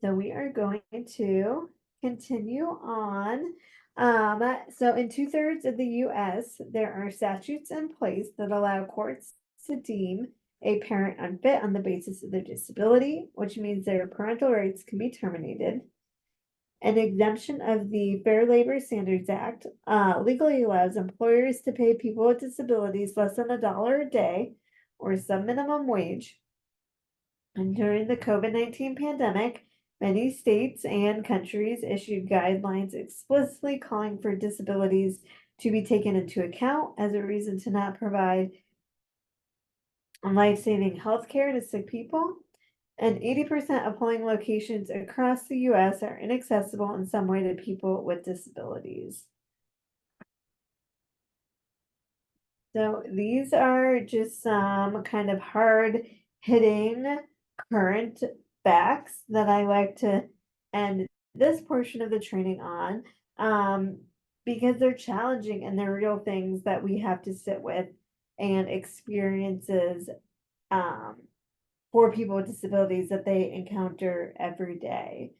So we are going to continue on. So in 2/3 of the US, there are statutes in place that allow courts to deem a parent unfit on the basis of their disability, which means their parental rights can be terminated. An exemption of the Fair Labor Standards Act legally allows employers to pay people with disabilities less than $1 a day or sub-minimum wage. And during the COVID-19 pandemic, many states and countries issued guidelines explicitly calling for disabilities to be taken into account as a reason to not provide life-saving health care to sick people. And 80% of polling locations across the US are inaccessible in some way to people with disabilities. So these are just some kind of hard-hitting current facts that I like to end this portion of the training on, because they're challenging and they're real things that we have to sit with and experiences for people with disabilities that they encounter every day.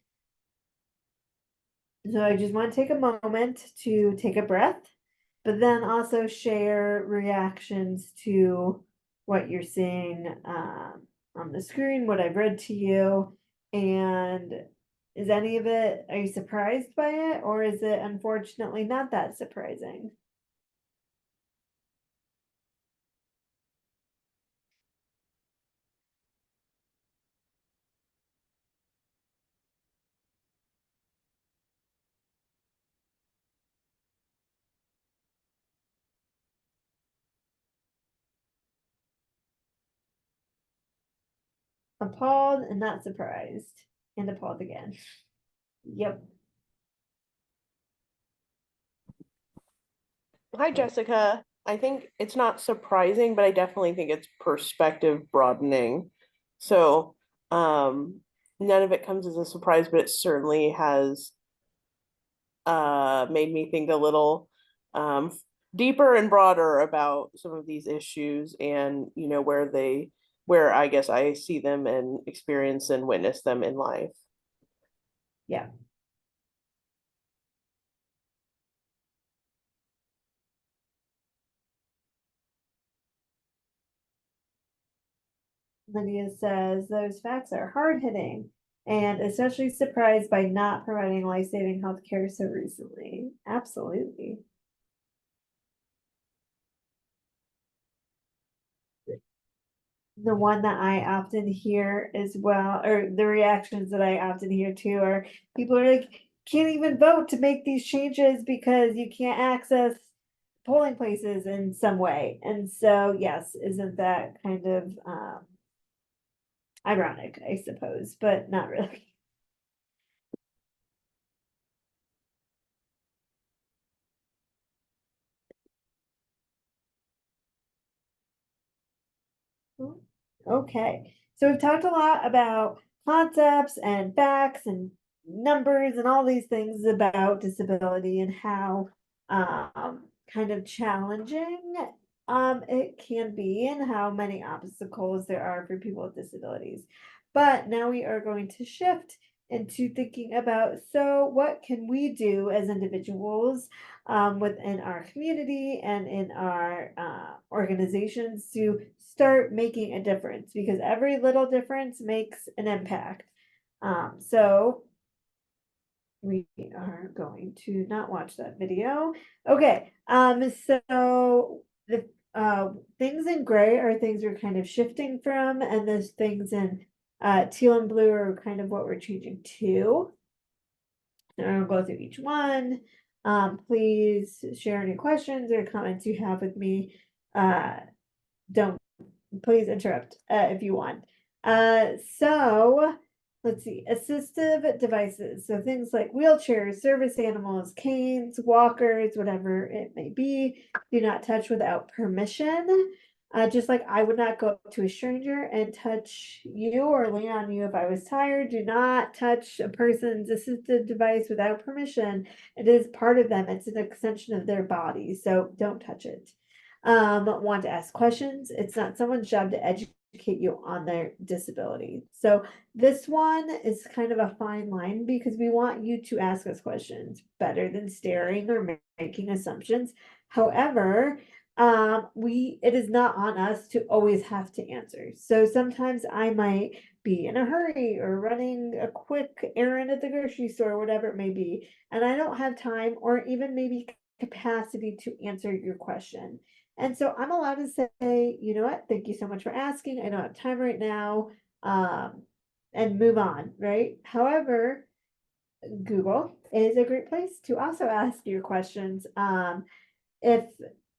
So I just want to take a moment to take a breath, but then also share reactions to what you're seeing on the screen, what I've read to you, and is any of it, are you surprised by it, or is it unfortunately not that surprising? Appalled and not surprised, and appalled again. Yep. Hi, Jessica. I think it's not surprising, but I definitely think it's perspective broadening. So, none of it comes as a surprise, but it certainly has made me think a little deeper and broader about some of these issues and, you know, where I guess I see them and experience and witness them in life. Yeah. Lydia says those facts are hard hitting and especially surprised by not providing life-saving health care so recently. Absolutely. The one that I often hear as well, or the reactions that I often hear too, are people are like, can't even vote to make these changes because you can't access polling places in some way. And so, yes, isn't that kind of ironic, I suppose, but not really. Okay, so we've talked a lot about concepts and facts and numbers and all these things about disability and how kind of challenging it can be and how many obstacles there are for people with disabilities. But now we are going to shift into thinking about, so what can we do as individuals within our community and in our organizations to start making a difference, because every little difference makes an impact. So we are going to not watch that video. Okay, so the things in gray are things we're kind of shifting from, and those things in teal and blue are kind of what we're changing to. And I'll go through each one. Please share any questions or comments you have with me. Don't please interrupt if you want. So let's see, assistive devices. So things like wheelchairs, service animals, canes, walkers, whatever it may be, do not touch without permission. Just like I would not go up to a stranger and touch you or lean on you if I was tired. Do not touch a person's assistive device without permission. It is part of them. It's an extension of their body. So don't touch it. Want to ask questions. It's not someone's job to educate you on their disability. So this one is kind of a fine line because we want you to ask us questions better than staring or making assumptions. However, it is not on us to always have to answer. So sometimes I might be in a hurry or running a quick errand at the grocery store, whatever it may be, and I don't have time or even maybe capacity to answer your question. And so I'm allowed to say, you know what, thank you so much for asking. I don't have time right now. And move on, right? However, Google is a great place to also ask your questions. If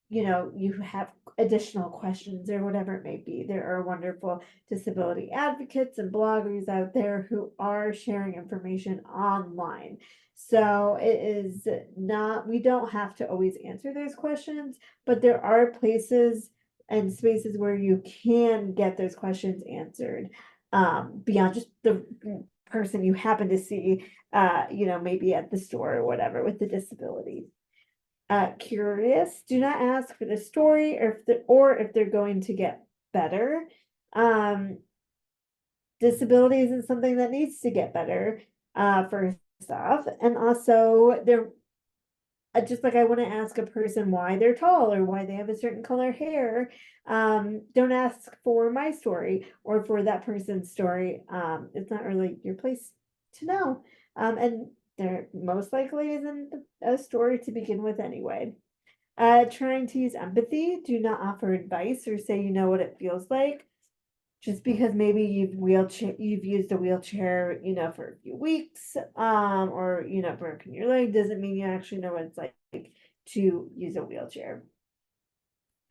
you have additional questions or whatever it may be, there are wonderful disability advocates and bloggers out there who are sharing information online. So it is not, we don't have to always answer those questions, but there are places and spaces where you can get those questions answered, beyond just the person you happen to see, maybe at the store or whatever with the disability. Curious, do not ask for the story or if they're going to get better. Disability isn't something that needs to get better, first off. And also they're just like I want to ask a person why they're tall or why they have a certain color hair. Don't ask for my story or for that person's story. It's not really your place to know. And there most likely isn't a story to begin with anyway. Trying to use empathy, do not offer advice or say you know what it feels like. Just because maybe you've used a wheelchair, for a few weeks, or broken your leg, doesn't mean you actually know what it's like to use a wheelchair.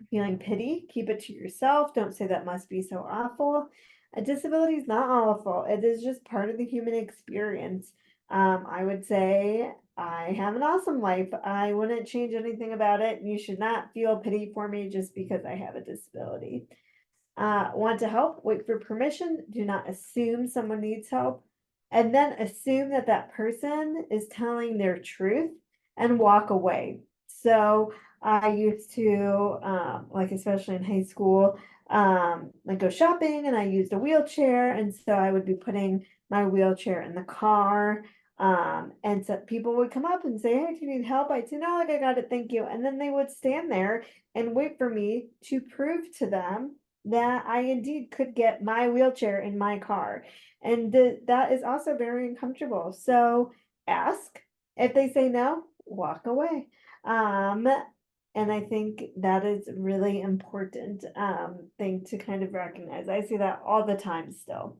Feeling pity, keep it to yourself. Don't say that must be so awful. A disability is not awful. It is just part of the human experience. I would say I have an awesome life. I wouldn't change anything about it. You should not feel pity for me just because I have a disability. Want to help? Wait for permission. Do not assume someone needs help. And then assume that that person is telling their truth and walk away. So I used to, like especially in high school, like go shopping and I used a wheelchair. And so I would be putting my wheelchair in the car. And so people would come up and say, hey, do you need help? I'd say, no, like I got it, thank you. And then they would stand there and wait for me to prove to them that I indeed could get my wheelchair in my car. And that is also very uncomfortable. So ask. If they say no, walk away. And I think that is really important thing to kind of recognize. I see that all the time still.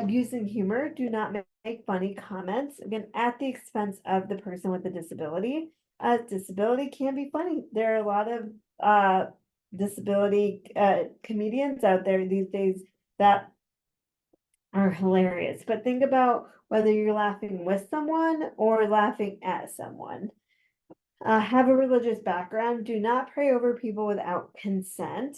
Using humor, do not make funny comments, again, at the expense of the person with the disability. Disability can be funny. There are a lot of disability comedians out there these days that are hilarious. But think about whether you're laughing with someone or laughing at someone. Have a religious background. Do not pray over people without consent.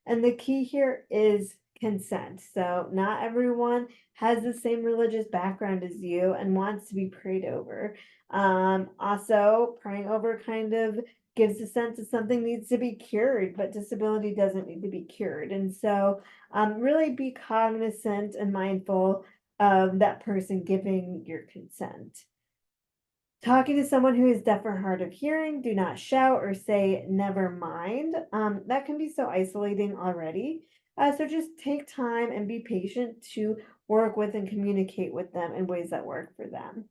And the key here is consent. So not everyone has the same religious background as you and wants to be prayed over. Also, praying over kind of gives a sense that something needs to be cured, but disability doesn't need to be cured. And so really be cognizant and mindful of that person giving your consent. Talking to someone who is deaf or hard of hearing, do not shout or say, never mind. That can be so isolating already. So just take time and be patient to work with and communicate with them in ways that work for them.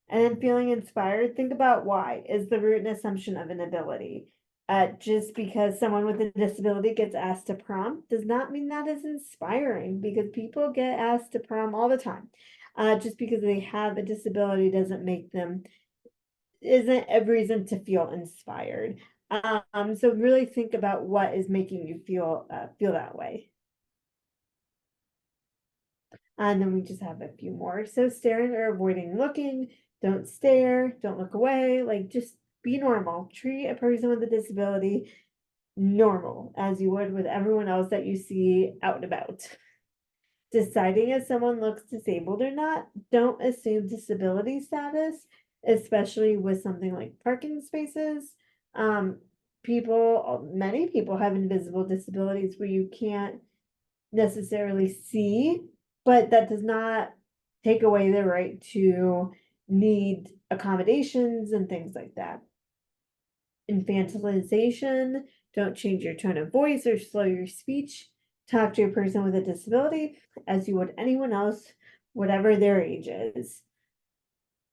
And then feeling inspired, think about why. Is the root an assumption of inability? Just because someone with a disability gets asked to prom does not mean that is inspiring, because people get asked to prom all the time. Just because they have a disability doesn't make them, isn't a reason to feel inspired. So really think about what is making you feel that way. And then we just have a few more. So staring or avoiding looking, don't stare, don't look away, like just be normal. Treat a person with a disability normal, as you would with everyone else that you see out and about. Deciding if someone looks disabled or not, don't assume disability status, especially with something like parking spaces. Many people have invisible disabilities where you can't necessarily see, but that does not take away their right to need accommodations and things like that. Infantilization, don't change your tone of voice or slow your speech. Talk to a person with a disability as you would anyone else, whatever their age is.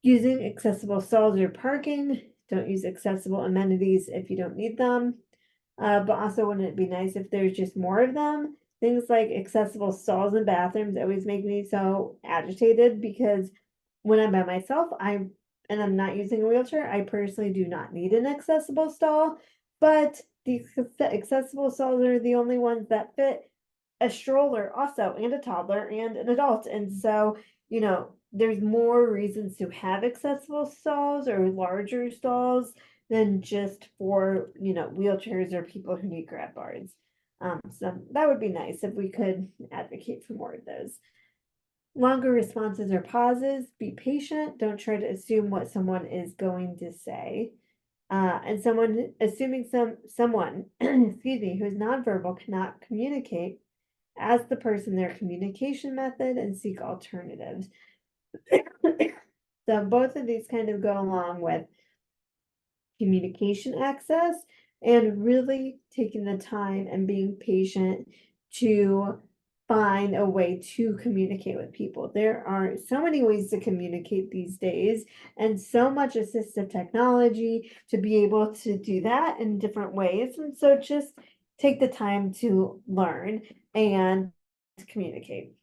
Using accessible stalls or parking, don't use accessible amenities if you don't need them. But also wouldn't it be nice if there's just more of them? Things like accessible stalls and bathrooms always make me so agitated because when I'm by myself, and I'm not using a wheelchair, I personally do not need an accessible stall, but the accessible stalls are the only ones that fit a stroller also and a toddler and an adult. And so, there's more reasons to have accessible stalls or larger stalls than just for, wheelchairs or people who need grab bars. So that would be nice if we could advocate for more of those. Longer responses or pauses, be patient, don't try to assume what someone is going to say. And someone assuming someone, excuse me, who is nonverbal cannot communicate, ask the person their communication method and seek alternatives. So both of these kind of go along with communication access and really taking the time and being patient to find a way to communicate with people. There are so many ways to communicate these days and so much assistive technology to be able to do that in different ways. And so just take the time to learn and communicate.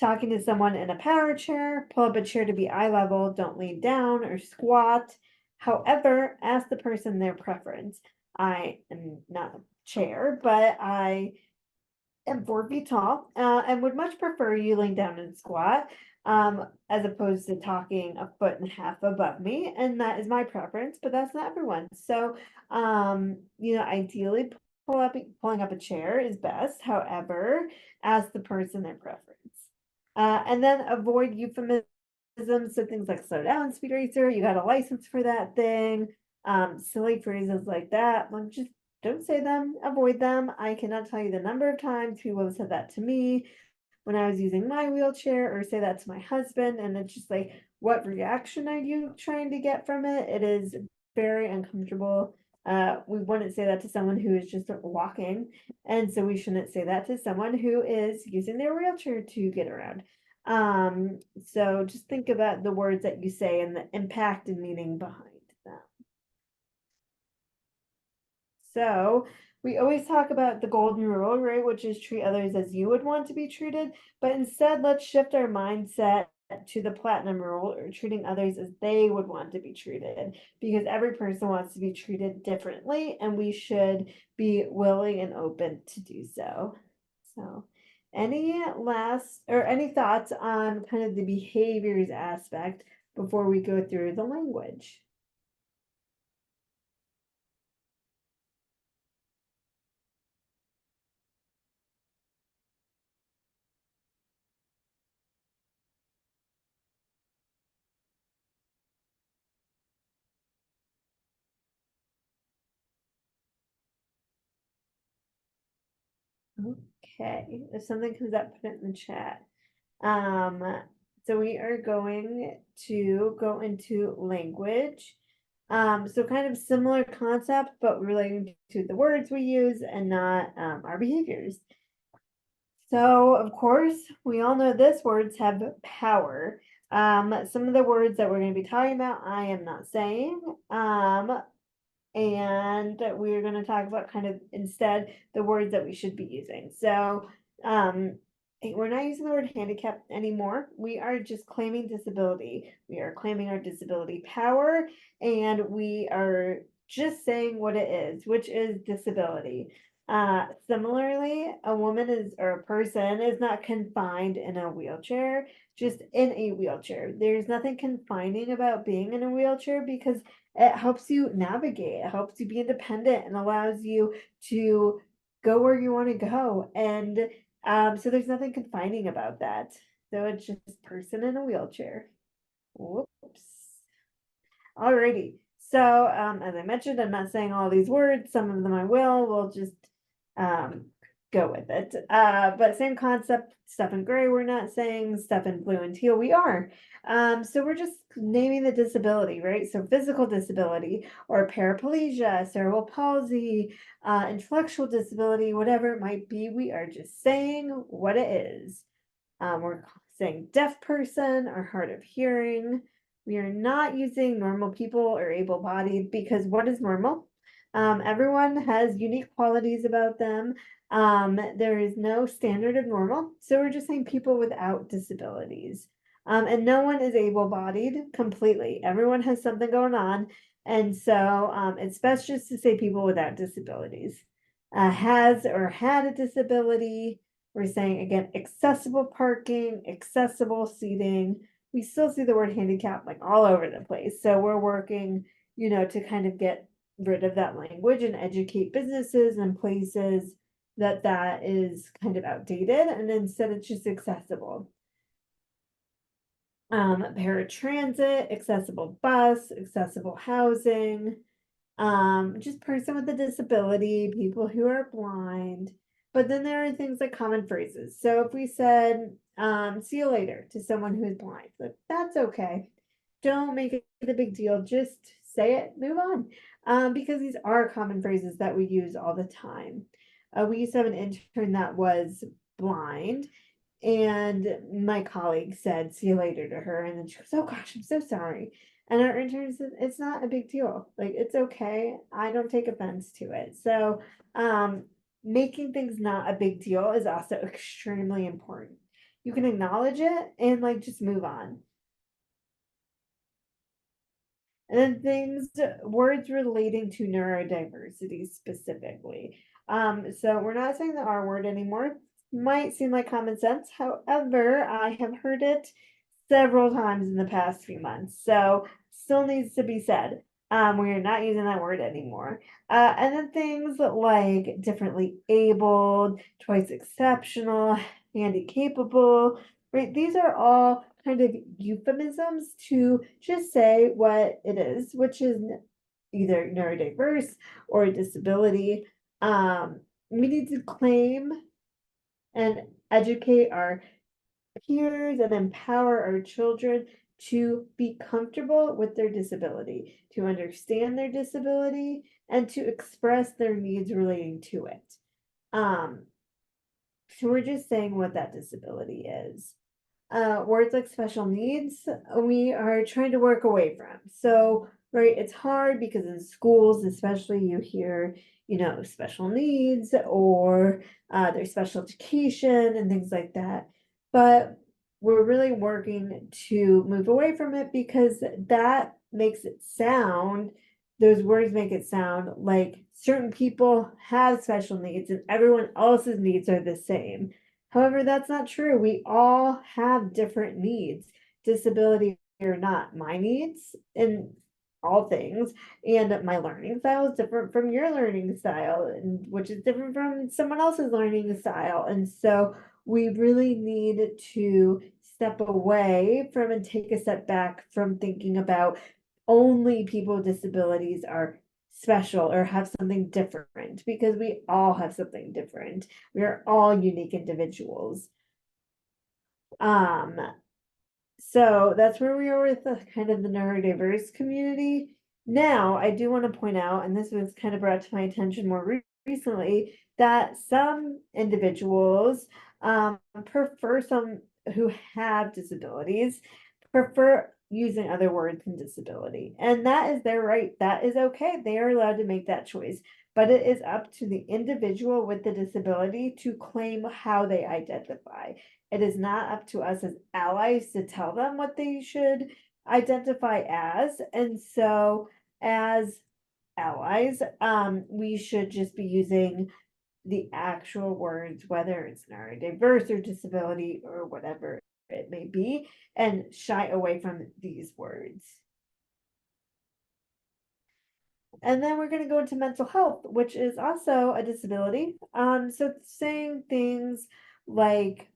Talking to someone in a power chair, pull up a chair to be eye level, don't lean down or squat. However, ask the person their preference. I am not a chair, but I am 4 feet tall, and would much prefer you laying down and squat, as opposed to talking a foot and a half above me. And that is my preference, but that's not everyone. So, ideally pulling up a chair is best. However, ask the person their preference. And then avoid euphemisms. So things like slow down, speed racer, you got a license for that thing. Silly phrases like that. Like just don't say them, avoid them. I cannot tell you the number of times people have said that to me when I was using my wheelchair or say that to my husband. And it's just like, what reaction are you trying to get from it? It is very uncomfortable. We wouldn't say that to someone who is just walking. And so we shouldn't say that to someone who is using their wheelchair to get around. So just think about the words that you say and the impact and meaning behind them. So we always talk about the golden rule, right? Which is treat others as you would want to be treated. But instead, let's shift our mindset to the platinum rule, or treating others as they would want to be treated, because every person wants to be treated differently and we should be willing and open to do so. So any thoughts on kind of the behaviors aspect before we go through the language? Okay, if something comes up, put it in the chat. So we are going to go into language. So kind of similar concept, but relating to the words we use and not our behaviors. So of course, we all know this words have power. Some of the words that we're going to be talking about, I am not saying. And we're going to talk about kind of instead the words that we should be using. So we're not using the word handicap anymore. We are just claiming disability. We are claiming our disability power, and we are just saying what it is, which is disability. Similarly, a woman or a person is not confined in a wheelchair, just in a wheelchair. There's nothing confining about being in a wheelchair because it helps you navigate, it helps you be independent and allows you to go where you want to go. And so there's nothing confining about that. So it's just person in a wheelchair. Whoops. Alrighty. So as I mentioned, I'm not saying all these words. Some of them I will. We'll just go with it. But same concept, stuff in gray we're not saying, stuff in blue and teal we are. So we're just naming the disability, right? So physical disability or paraplegia, cerebral palsy, intellectual disability, whatever it might be, we are just saying what it is. We're saying deaf person or hard of hearing. We are not using normal people or able-bodied because what is normal? Everyone has unique qualities about them. There is no standard of normal. So we're just saying people without disabilities. And no one is able-bodied completely. Everyone has something going on. And so it's best just to say people without disabilities. Has or had a disability. We're saying, again, accessible parking, accessible seating. We still see the word handicap like all over the place. So we're working, to kind of get rid of that language and educate businesses and places that is kind of outdated, and instead it's just accessible. Paratransit, accessible bus, accessible housing, just person with a disability, people who are blind. But then there are things like common phrases. So if we said, see you later to someone who is blind, like that's okay. Don't make it a big deal. Just say it, move on. Because these are common phrases that we use all the time. We used to have an intern that was blind, and my colleague said, see you later to her. And then she goes, oh gosh, I'm so sorry. And our intern said, it's not a big deal. Like, it's okay. I don't take offense to it. So, making things not a big deal is also extremely important. You can acknowledge it and like just move on. And then words relating to neurodiversity specifically. So we're not saying the R word anymore. Might seem like common sense. However, I have heard it several times in the past few months. So still needs to be said. We are not using that word anymore. And then things like differently abled, twice exceptional, handicapable, right? These are all kind of euphemisms to just say what it is, which is either neurodiverse or a disability. We need to claim and educate our peers and empower our children to be comfortable with their disability, to understand their disability, and to express their needs relating to it. So we're just saying what that disability is. Words like special needs, we are trying to work away from. So, right, it's hard because in schools, especially, you hear, special needs or there's special education and things like that. But we're really working to move away from it because that makes it sound, those words make it sound like certain people have special needs and everyone else's needs are the same. However, that's not true. We all have different needs, disability or not. My needs in all things and my learning style is different from your learning style, and which is different from someone else's learning style. And so we really need to step away from and take a step back from thinking about only people with disabilities are special or have something different, because we all have something different. We are all unique individuals. So that's where we are with the kind of the neurodiverse community. Now, I do want to point out, and this was kind of brought to my attention more recently, that some individuals prefer, some who have disabilities prefer using other words than disability. And that is their right. That is okay. They are allowed to make that choice. But it is up to the individual with the disability to claim how they identify. It is not up to us as allies to tell them what they should identify as. And so as allies, we should just be using the actual words, whether it's neurodiverse or disability or whatever it may be, and shy away from these words. And then we're going to go into mental health, which is also a disability. So saying things like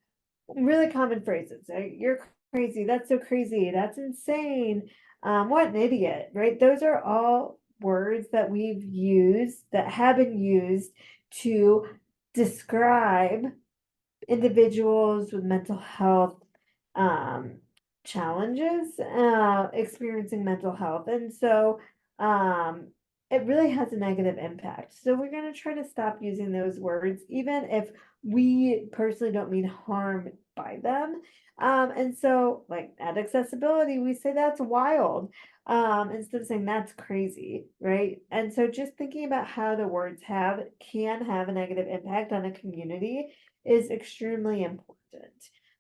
really common phrases, right? You're crazy, that's so crazy, that's insane, what an idiot, right? Those are all words that we've used, that have been used to describe individuals with mental health challenges, experiencing mental health. And so it really has a negative impact. So we're going to try to stop using those words, even if we personally don't mean harm by them. And so like at accessibility, we say that's wild. Instead of saying that's crazy, right? And so just thinking about how the words can have a negative impact on a community is extremely important.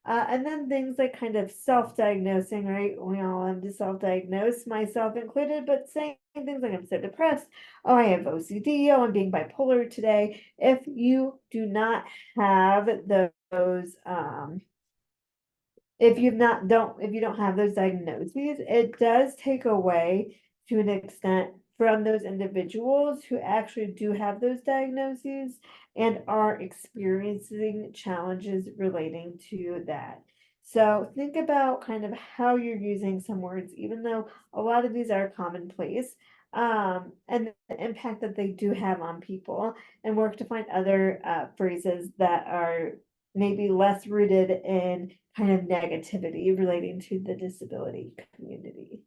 And then things like kind of self-diagnosing, right? We all have to self-diagnose, myself included, but saying things like I'm so depressed, oh, I have OCD, oh, I'm being bipolar today. If you do not have those, if you don't have those diagnoses, it does take away to an extent from those individuals who actually do have those diagnoses and are experiencing challenges relating to that. So think about kind of how you're using some words, even though a lot of these are commonplace, and the impact that they do have on people, and work to find other phrases that are maybe less rooted in kind of negativity relating to the disability community.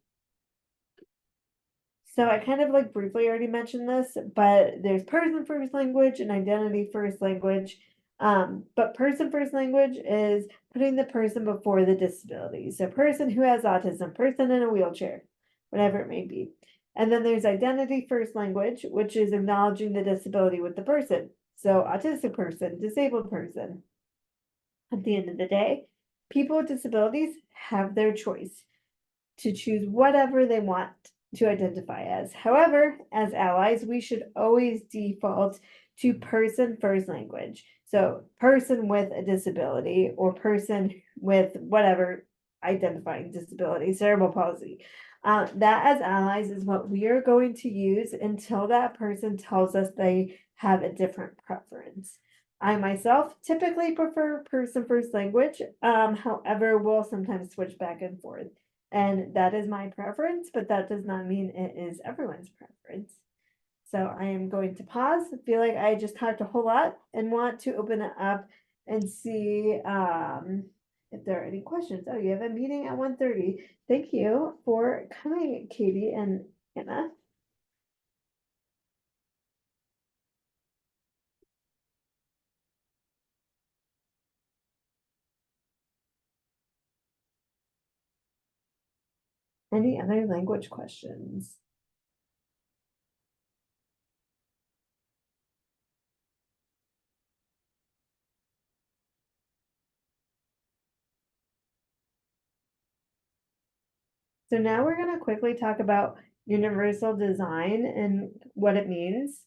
So I kind of like briefly already mentioned this, but there's person first language and identity first language. But person first language is putting the person before the disability. So person who has autism, person in a wheelchair, whatever it may be. And then there's identity first language, which is acknowledging the disability with the person. So autistic person, disabled person. At the end of the day, people with disabilities have their choice to choose whatever they want to identify as. However, as allies, we should always default to person first language. So person with a disability or person with whatever identifying disability, cerebral palsy. That as allies is what we are going to use until that person tells us they have a different preference. I myself typically prefer person first language. However, we'll sometimes switch back and forth. And that is my preference, but that does not mean it is everyone's preference. So I am going to pause. I feel like I just talked a whole lot and want to open it up and see if there are any questions. Oh, you have a meeting at 1:30. Thank you for coming, Katie and Anna. Any other language questions? So now we're going to quickly talk about universal design and what it means.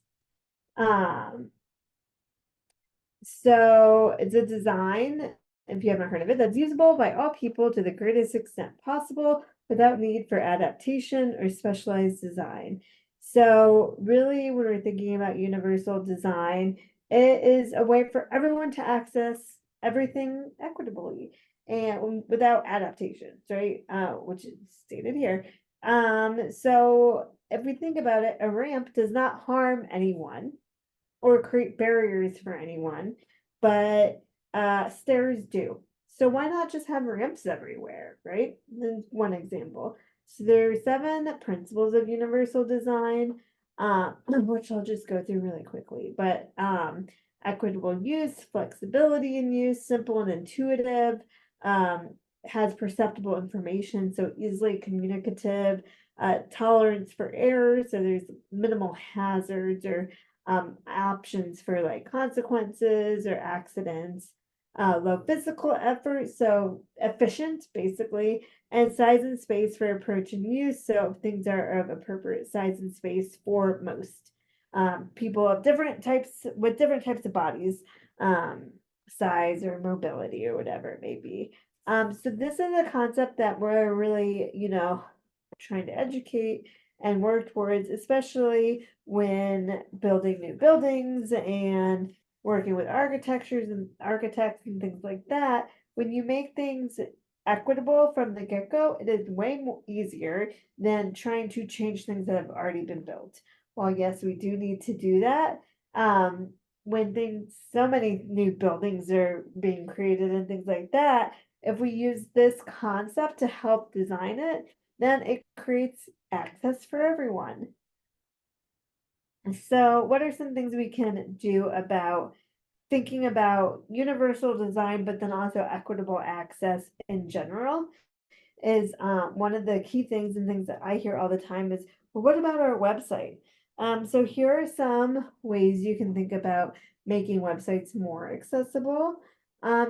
So it's a design, if you haven't heard of it, that's usable by all people to the greatest extent possible without need for adaptation or specialized design. So really, when we're thinking about universal design, it is a way for everyone to access everything equitably and without adaptations, right? Which is stated here. So if we think about it, a ramp does not harm anyone or create barriers for anyone, but stairs do. So why not just have ramps everywhere, right? That's one example. So there are 7 principles of universal design, which I'll just go through really quickly. But equitable use, flexibility in use, simple and intuitive, has perceptible information, so easily communicative, tolerance for error, so there's minimal hazards or options for like consequences or accidents, low physical effort, so efficient basically, and size and space for approach and use, so things are of appropriate size and space for most people of different types with different types of bodies, size or mobility or whatever it may be. So this is a concept that we're really, trying to educate and work towards, especially when building new buildings and working with architects and things like that. When you make things equitable from the get-go, it is way more easier than trying to change things that have already been built. While yes, we do need to do that, when so many new buildings are being created and things like that, if we use this concept to help design it, then it creates access for everyone. So what are some things we can do about thinking about universal design, but then also equitable access in general is one of the key things and things that I hear all the time is, well, what about our website? So here are some ways you can think about making websites more accessible,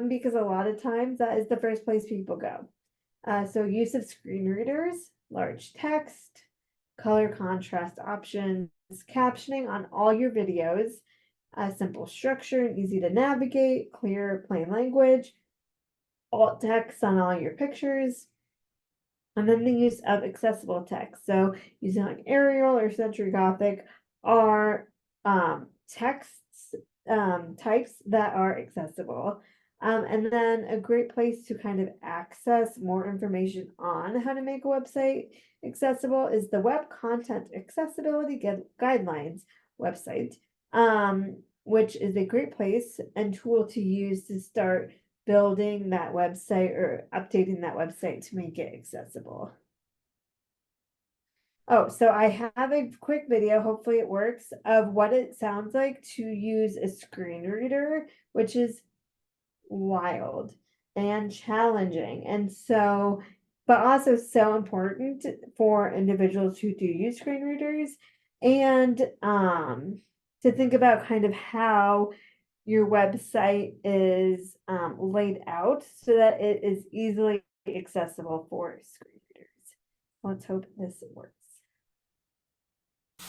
because a lot of times that is the first place people go. So use of screen readers, large text, color contrast options, captioning on all your videos, simple structure and easy to navigate, clear, plain language, alt text on all your pictures, and then the use of accessible text. So using like Arial or Century Gothic are texts types that are accessible. And then a great place to kind of access more information on how to make a website accessible is the Web Content Accessibility Guidelines website, which is a great place and tool to use to start building that website or updating that website to make it accessible. Oh, so I have a quick video, hopefully it works, of what it sounds like to use a screen reader, which is wild and challenging. And so, but also so important for individuals who do use screen readers and to think about kind of how your website is laid out so that it is easily accessible for screen readers. Let's hope this works.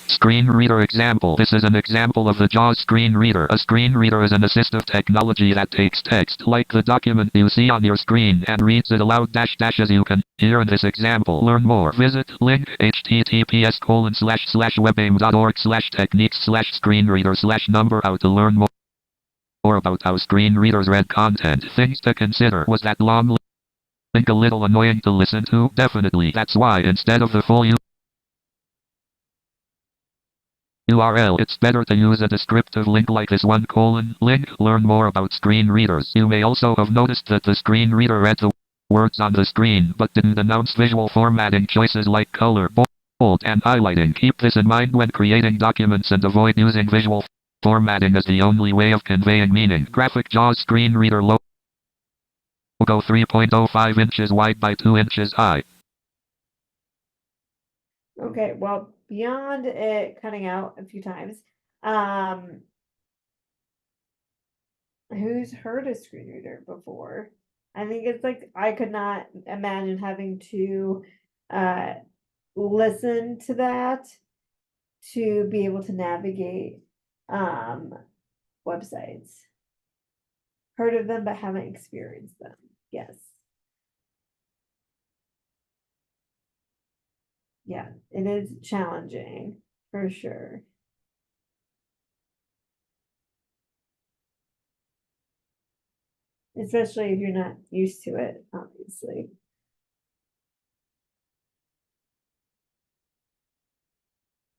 Screen reader example. This is an example of the JAWS screen reader. A screen reader is an assistive technology that takes text like the document you see on your screen and reads it aloud as you can hear in this example. Learn more. Visit link https://webaim.org/techniques/screenreader/number. How to learn more about how screen readers read content. Things to consider. Was that long link a little annoying to listen to? Definitely. That's why instead of the full URL, it's better to use a descriptive link like this one: link, learn more about screen readers. You may also have noticed that the screen reader read the words on the screen but didn't announce visual formatting choices like color, bold, and highlighting. Keep this in mind when creating documents and avoid using visual formatting as the only way of conveying meaning. Graphic JAWS screen reader logo 3.05 inches wide by 2 inches high. Okay, well, beyond it cutting out a few times, who's heard a screen reader before? I think it's like I could not imagine having to listen to that to be able to navigate websites. Heard of them but haven't experienced them. Yes. Yeah, it is challenging for sure. Especially if you're not used to it, obviously.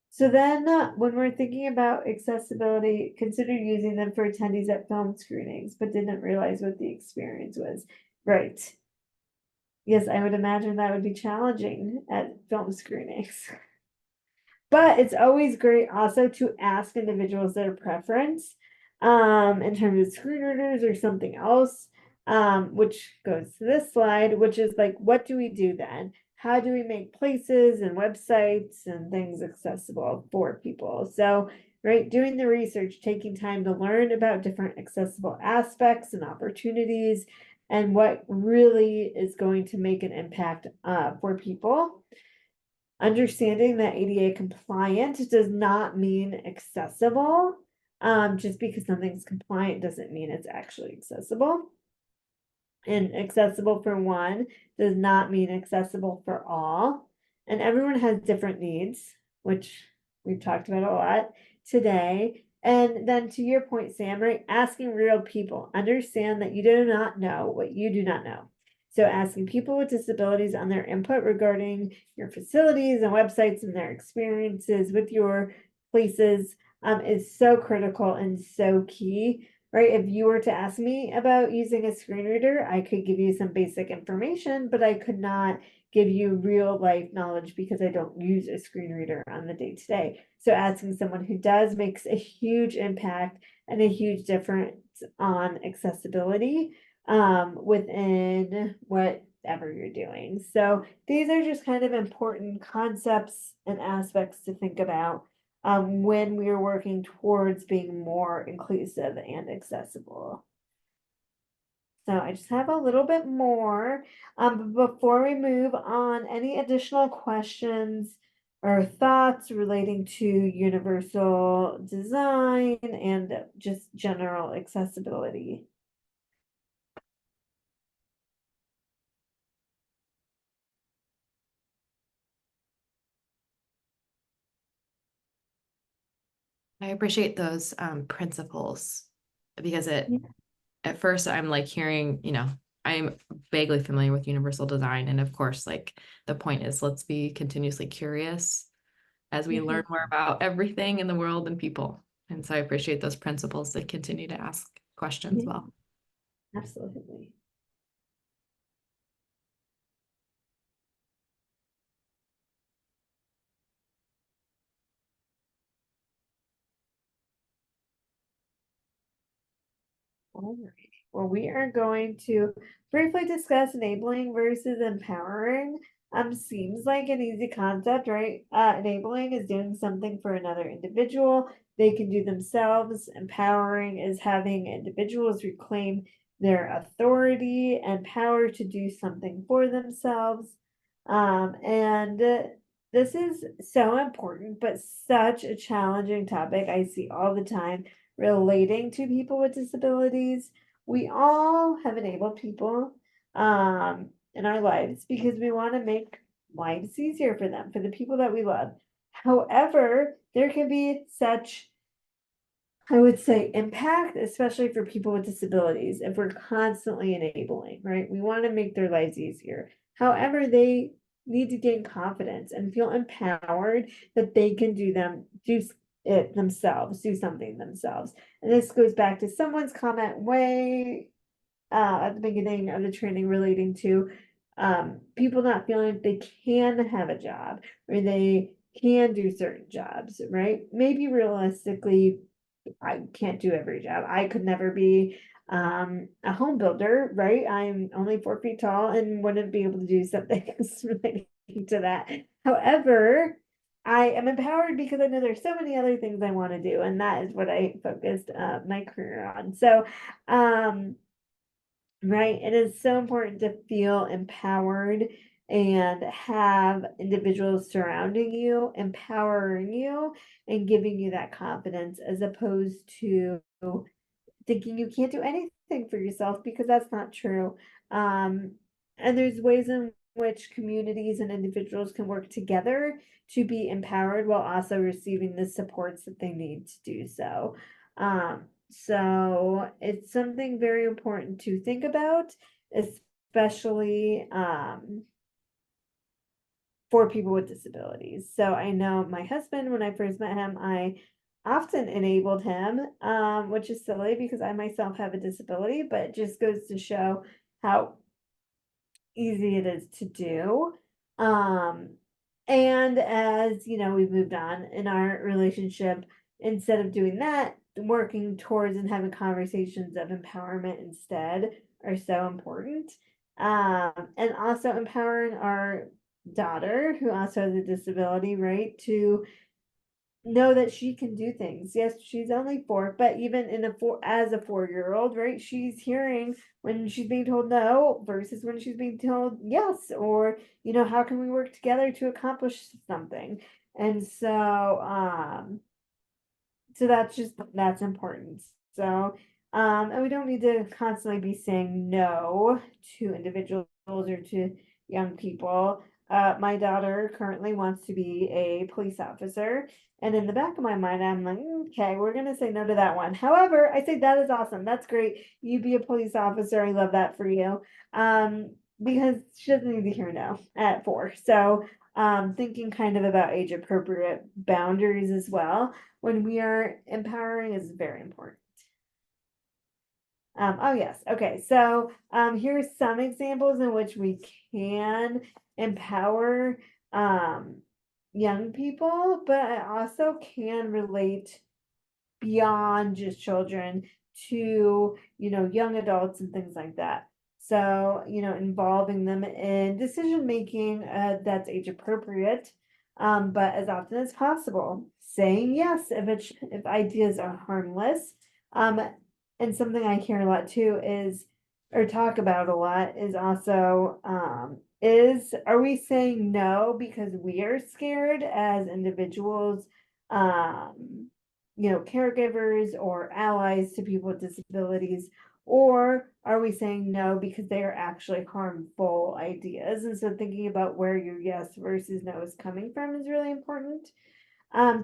So then when we're thinking about accessibility, consider using them for attendees at film screenings, but didn't realize what the experience was. Right. Yes, I would imagine that would be challenging at film screenings. But it's always great also to ask individuals their preference in terms of screen readers or something else, which goes to this slide, which is like, what do we do then? How do we make places and websites and things accessible for people? So, right, doing the research, taking time to learn about different accessible aspects and opportunities and what really is going to make an impact for people. Understanding that ADA compliant does not mean accessible. Just because something's compliant doesn't mean it's actually accessible. And accessible for one does not mean accessible for all. And everyone has different needs, which we've talked about a lot today. And then to your point, Sam, right? Asking real people, understand that you do not know what you do not know. So asking people with disabilities on their input regarding your facilities and websites and their experiences with your places is so critical and so key, right? If you were to ask me about using a screen reader, I could give you some basic information, but I could not give you real life knowledge because I don't use a screen reader on the day to day. So asking someone who does makes a huge impact and a huge difference on accessibility within whatever you're doing. So these are just kind of important concepts and aspects to think about when we are working towards being more inclusive and accessible. So I just have a little bit more. But before we move on, any additional questions or thoughts relating to universal design and just general accessibility? I appreciate those principles because at first I'm like hearing, I'm vaguely familiar with universal design. And of course, like the point is let's be continuously curious as we learn more about everything in the world and people. And so I appreciate those principles that continue to ask questions well. Absolutely. All right. Well, we are going to briefly discuss enabling versus empowering. Seems like an easy concept, right? Enabling is doing something for another individual they can do themselves. Empowering is having individuals reclaim their authority and power to do something for themselves. And this is so important, but such a challenging topic I see all the time relating to people with disabilities. We all have enabled people in our lives because we want to make lives easier for them, for the people that we love. However, there can be such, I would say, impact, especially for people with disabilities, if we're constantly enabling, right? We want to make their lives easier. However, they need to gain confidence and feel empowered that they can do it themselves, do something themselves. And this goes back to someone's comment way at the beginning of the training relating to people not feeling like they can have a job or they can do certain jobs, right? Maybe realistically, I can't do every job. I could never be a home builder, right? I'm only 4 feet tall and wouldn't be able to do something relating to that. However, I am empowered because I know there's so many other things I want to do, and that is what I focused my career on. So, right, it is so important to feel empowered and have individuals surrounding you, empowering you, and giving you that confidence as opposed to thinking you can't do anything for yourself because that's not true. And there's ways in which communities and individuals can work together to be empowered while also receiving the supports that they need to do so. So it's something very important to think about, especially for people with disabilities. So I know my husband, when I first met him, I often enabled him, which is silly because I myself have a disability, but it just goes to show how easy it is to do. And as you know, we've moved on in our relationship, instead of doing that, working towards and having conversations of empowerment instead are so important. And also empowering our daughter, who also has a disability, right, to know that she can do things. Yes, she's only 4, but even as a 4-year-old, right, she's hearing when she's being told no versus when she's being told yes, or how can we work together to accomplish something. And so that's important. So and we don't need to constantly be saying no to individuals or to young people. My daughter currently wants to be a police officer, and in the back of my mind, I'm like, okay, we're gonna say no to that one. However, I think that is awesome. That's great. You be a police officer. I love that for you. Because she doesn't need to hear no at 4. So thinking kind of about age appropriate boundaries as well when we are empowering is very important. Oh yes, okay, so here's some examples in which we can empower young people, but I also can relate beyond just children to, young adults and things like that. So, involving them in decision making that's age appropriate, but as often as possible, saying yes if ideas are harmless. And something I hear a lot too is, or talk about a lot, is also are we saying no because we are scared as individuals, caregivers or allies to people with disabilities, or are we saying no because they are actually harmful ideas? And so thinking about where your yes versus no is coming from is really important.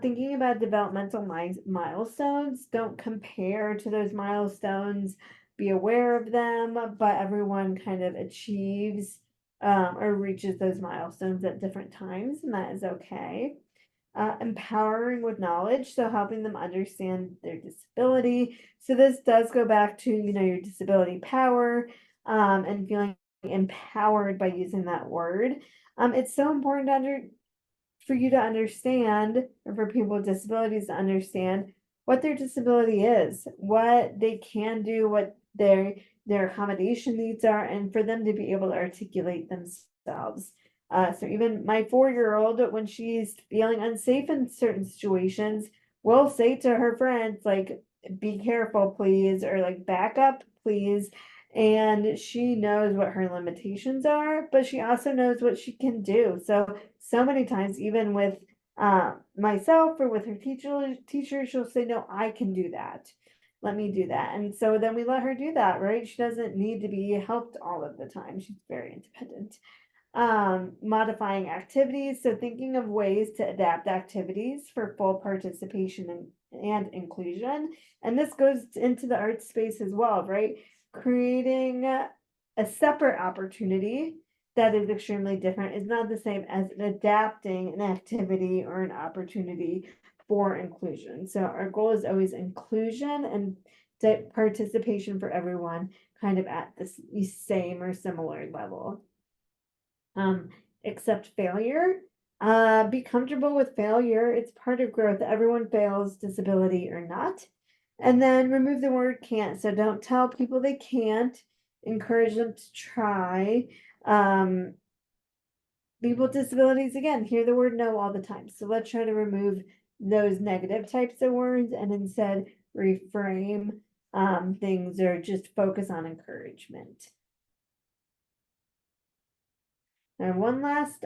Thinking about developmental milestones, don't compare to those milestones, be aware of them, but everyone kind of achieves or reaches those milestones at different times, and that is okay. Empowering with knowledge, so helping them understand their disability. So this does go back to, your disability power, and feeling empowered by using that word. It's so important for you to understand, or for people with disabilities to understand what their disability is, what they can do, what their accommodation needs are, and for them to be able to articulate themselves. So even my 4-year-old, when she's feeling unsafe in certain situations, will say to her friends, like, be careful, please, or like, back up, please. And she knows what her limitations are, but she also knows what she can do. So many times, even with myself or with her teacher, she'll say, no, I can do that. Let me do that. And so then we let her do that, right? She doesn't need to be helped all of the time. She's very independent. Modifying activities, so thinking of ways to adapt activities for full participation and inclusion. And this goes into the art space as well, right? Creating a separate opportunity that is extremely different is not the same as adapting an activity or an opportunity for inclusion. So our goal is always inclusion and participation for everyone, kind of at the same or similar level. Accept failure. Be comfortable with failure. It's part of growth. Everyone fails, disability or not. And then remove the word can't. So don't tell people they can't. Encourage them to try. People with disabilities, again, hear the word no all the time. So let's try to remove those negative types of words and instead reframe things, or just focus on encouragement. And one last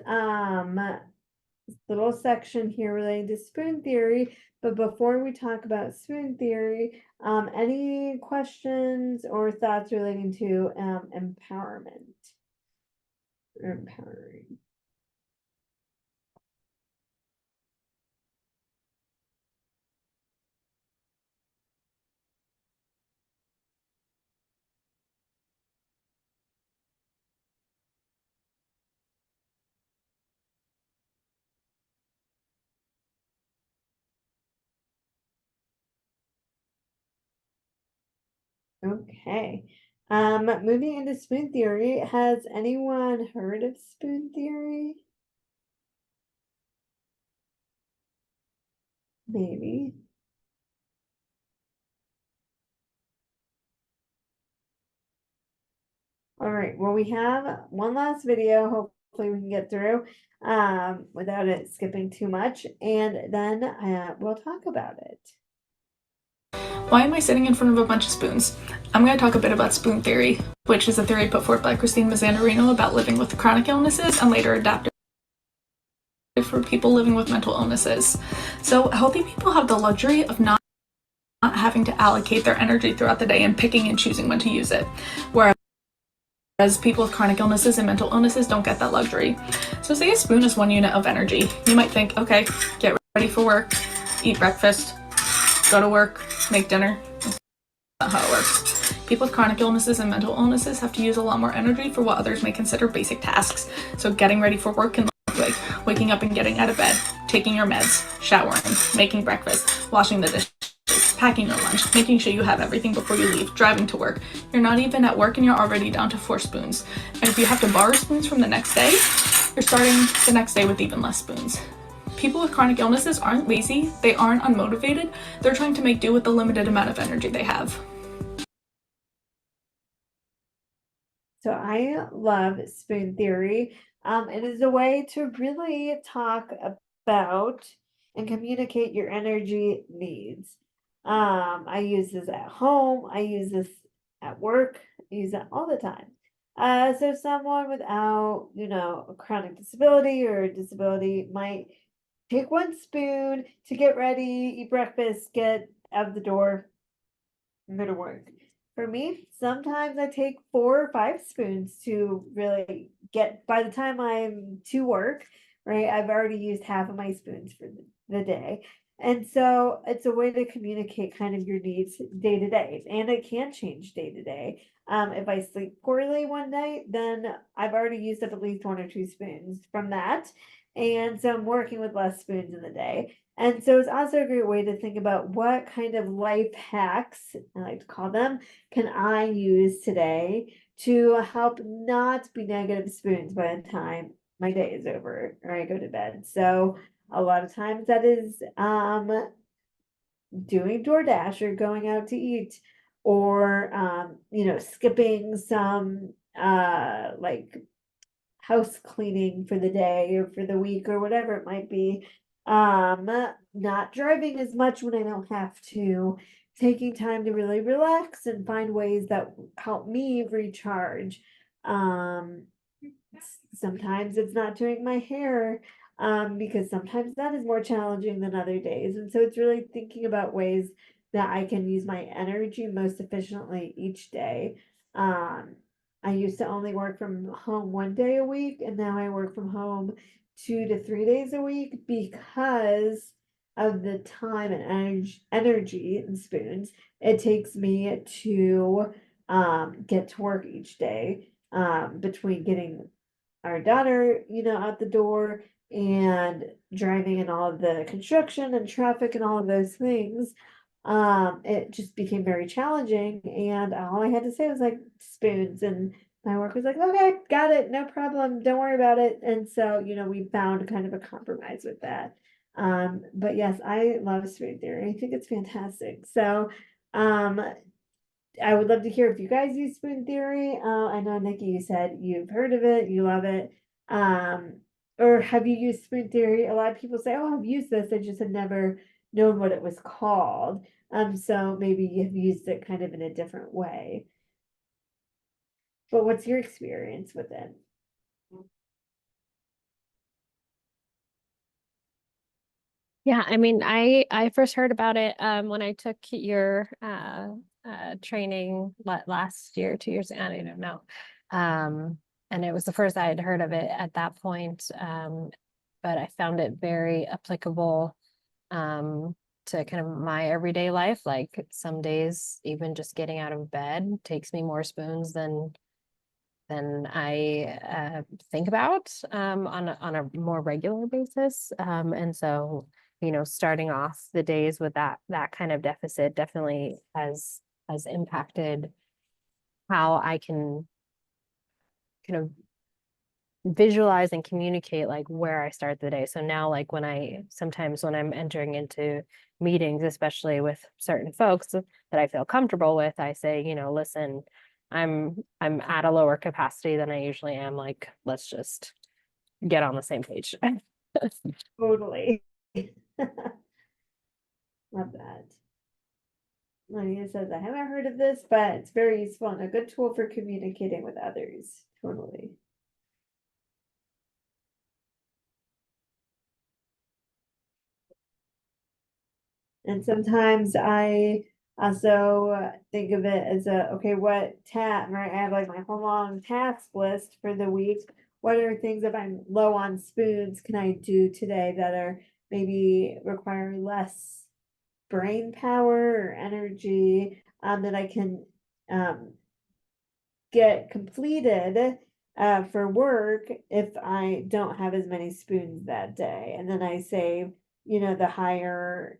little section here related to spoon theory. But before we talk about spoon theory, any questions or thoughts relating to empowerment or empowering? Okay. Moving into spoon theory, has anyone heard of spoon theory? Maybe. All right, well, we have one last video. Hopefully we can get through without it skipping too much, and then we'll talk about it. Why am I sitting in front of a bunch of spoons? I'm going to talk a bit about spoon theory, which is a theory put forth by Christine Mazzanderino about living with chronic illnesses and later adapted for people living with mental illnesses. So healthy people have the luxury of not having to allocate their energy throughout the day and picking and choosing when to use it, whereas people with chronic illnesses and mental illnesses don't get that luxury. So say a spoon is 1 unit of energy. You might think, okay, get ready for work, eat breakfast, go to work, make dinner. That's not how it works. People with chronic illnesses and mental illnesses have to use a lot more energy for what others may consider basic tasks. So getting ready for work can look like waking up and getting out of bed, taking your meds, showering, making breakfast, washing the dishes, packing your lunch, making sure you have everything before you leave, driving to work. You're not even at work and you're already down to 4 spoons. And if you have to borrow spoons from the next day, You're starting the next day with even less spoons. People with chronic illnesses aren't lazy, they aren't unmotivated, they're trying to make do with the limited amount of energy they have. So I love spoon theory. It is a way to really talk about and communicate your energy needs. I use this at home, I use this at work, I use it all the time. So someone without, a chronic disability or a disability might take one spoon to get ready, eat breakfast, get out the door, and go to work. For me, sometimes I take 4 or 5 spoons to really get, by the time I'm to work, right, I've already used half of my spoons for the day. And so it's a way to communicate kind of your needs day to day, and it can change day to day. If I sleep poorly one night, then I've already used up at least 1 or 2 spoons from that. And so I'm working with less spoons in the day. And so it's also a great way to think about what kind of life hacks, I like to call them, can I use today to help not be negative spoons by the time my day is over or I go to bed. So a lot of times that is doing DoorDash or going out to eat, or skipping some like house cleaning for the day or for the week or whatever it might be. Not driving as much when I don't have to, taking time to really relax and find ways that help me recharge. Sometimes it's not doing my hair, because sometimes that is more challenging than other days. And so it's really thinking about ways that I can use my energy most efficiently each day. I used to only work from home 1 day a week, and now I work from home 2 to 3 days a week because of the time and energy and spoons it takes me to get to work each day, between getting our daughter, out the door and driving and all of the construction and traffic and all of those things. It just became very challenging, and all I had to say was like spoons, and my work was like, okay, got it, no problem, don't worry about it. And so, we found kind of a compromise with that. But yes, I love spoon theory. I think it's fantastic. So, I would love to hear if you guys use spoon theory. I know, Nikki, you said you've heard of it, you love it. Or have you used spoon theory? A lot of people say, oh, I've used this, I just had never known what it was called. So maybe you've used it kind of in a different way. But what's your experience with it? Yeah, I mean, I first heard about it when I took your training last year, 2 years, I don't know. And it was the first I had heard of it at that point. But I found it very applicable to kind of my everyday life. Like some days, even just getting out of bed takes me more spoons than I think about on a more regular basis. And so, starting off the days with that kind of deficit definitely has impacted how I can kind of visualize and communicate like where I start the day. So now, like sometimes when I'm entering into meetings, especially with certain folks that I feel comfortable with, I say, listen, I'm at a lower capacity than I usually am. Like, let's just get on the same page. Totally. Love that. Lydia says, I haven't heard of this, but it's very useful and a good tool for communicating with others. Totally. And sometimes I also think of it as okay, what right? I have like my whole long task list for the week. What are things, if I'm low on spoons, can I do today that are maybe require less brain power or energy, that I can get completed for work if I don't have as many spoons that day. And then I save, the higher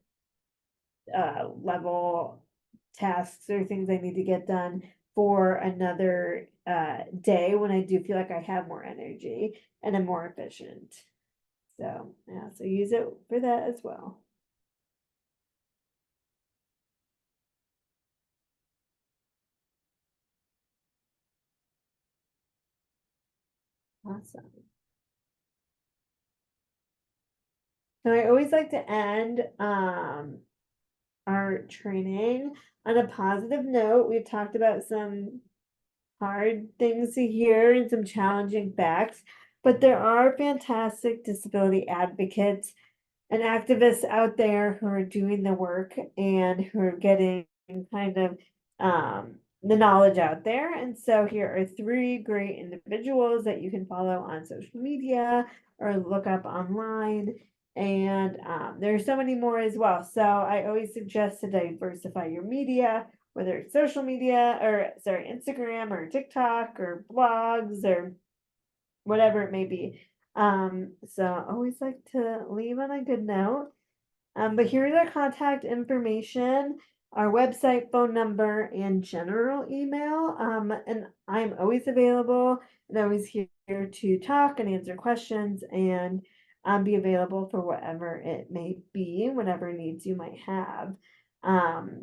level tasks or things I need to get done for another day when I do feel like I have more energy and I'm more efficient. So yeah, so use it for that as well. Awesome. So I always like to end our training on a positive note. We've talked about some hard things to hear and some challenging facts, but there are fantastic disability advocates and activists out there who are doing the work and who are getting kind of the knowledge out there. And so here are 3 great individuals that you can follow on social media or look up online. And there are so many more as well. So I always suggest to diversify your media, whether it's social media or sorry, Instagram or TikTok or blogs or whatever it may be. So I always like to leave on a good note. But here's our contact information, our website, phone number, and general email. And I'm always available and always here to talk and answer questions and be available for whatever it may be, whatever needs you might have.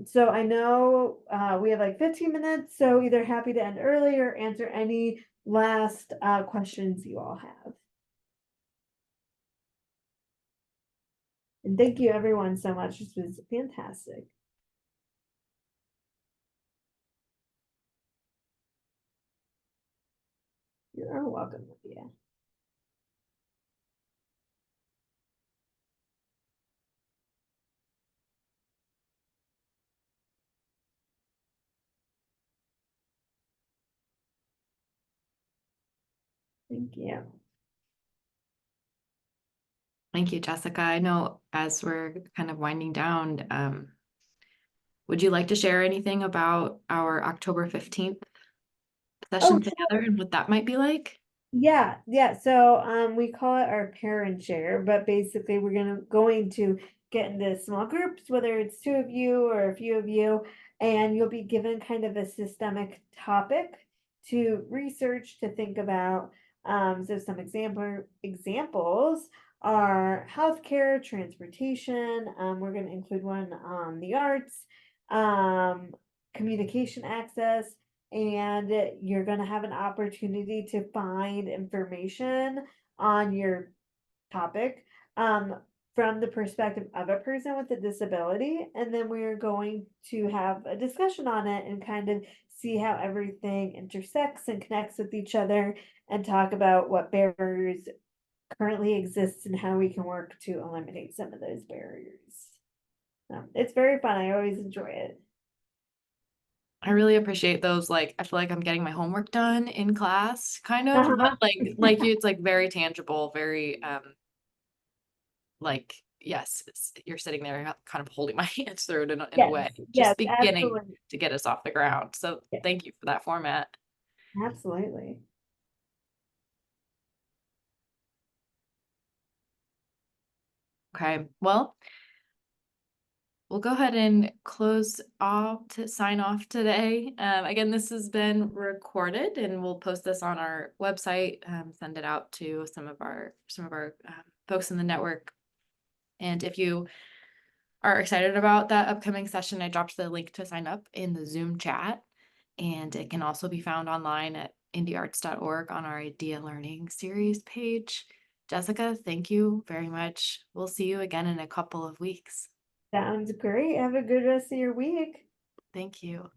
So I know we have like 15 minutes, so either happy to end early or answer any last questions you all have. And thank you everyone so much. This was fantastic. You are welcome, Lydia. Thank you. Thank you, Jessica. I know as we're kind of winding down, would you like to share anything about our October 15th session together and what that might be like? Yeah. So we call it our parent share, but basically we're going to get into small groups, whether it's 2 of you or a few of you, and you'll be given kind of a systemic topic to research, to think about. So some examples are healthcare, transportation. We're going to include one on the arts, communication access, and you're going to have an opportunity to find information on your topic from the perspective of a person with a disability. And then we're going to have a discussion on it and kind of see how everything intersects and connects with each other and talk about what barriers currently exist and how we can work to eliminate some of those barriers. It's very fun. I always enjoy it. I really appreciate those. Like, I feel like I'm getting my homework done in class, kind of, but like you, it's like very tangible, very, like, yes, you're sitting there kind of holding my hands through it in a way, just beginning absolutely. to get us off the ground. So thank you for that format. Absolutely. Okay, well, we'll go ahead and close off to sign off today. Again, this has been recorded and we'll post this on our website, send it out to some of our folks in the network. And if you are excited about that upcoming session, I dropped the link to sign up in the Zoom chat, and it can also be found online at indyarts.org on our Idea Learning Series page. Jessica, thank you very much. We'll see you again in a couple of weeks. Sounds great. Have a good rest of your week. Thank you.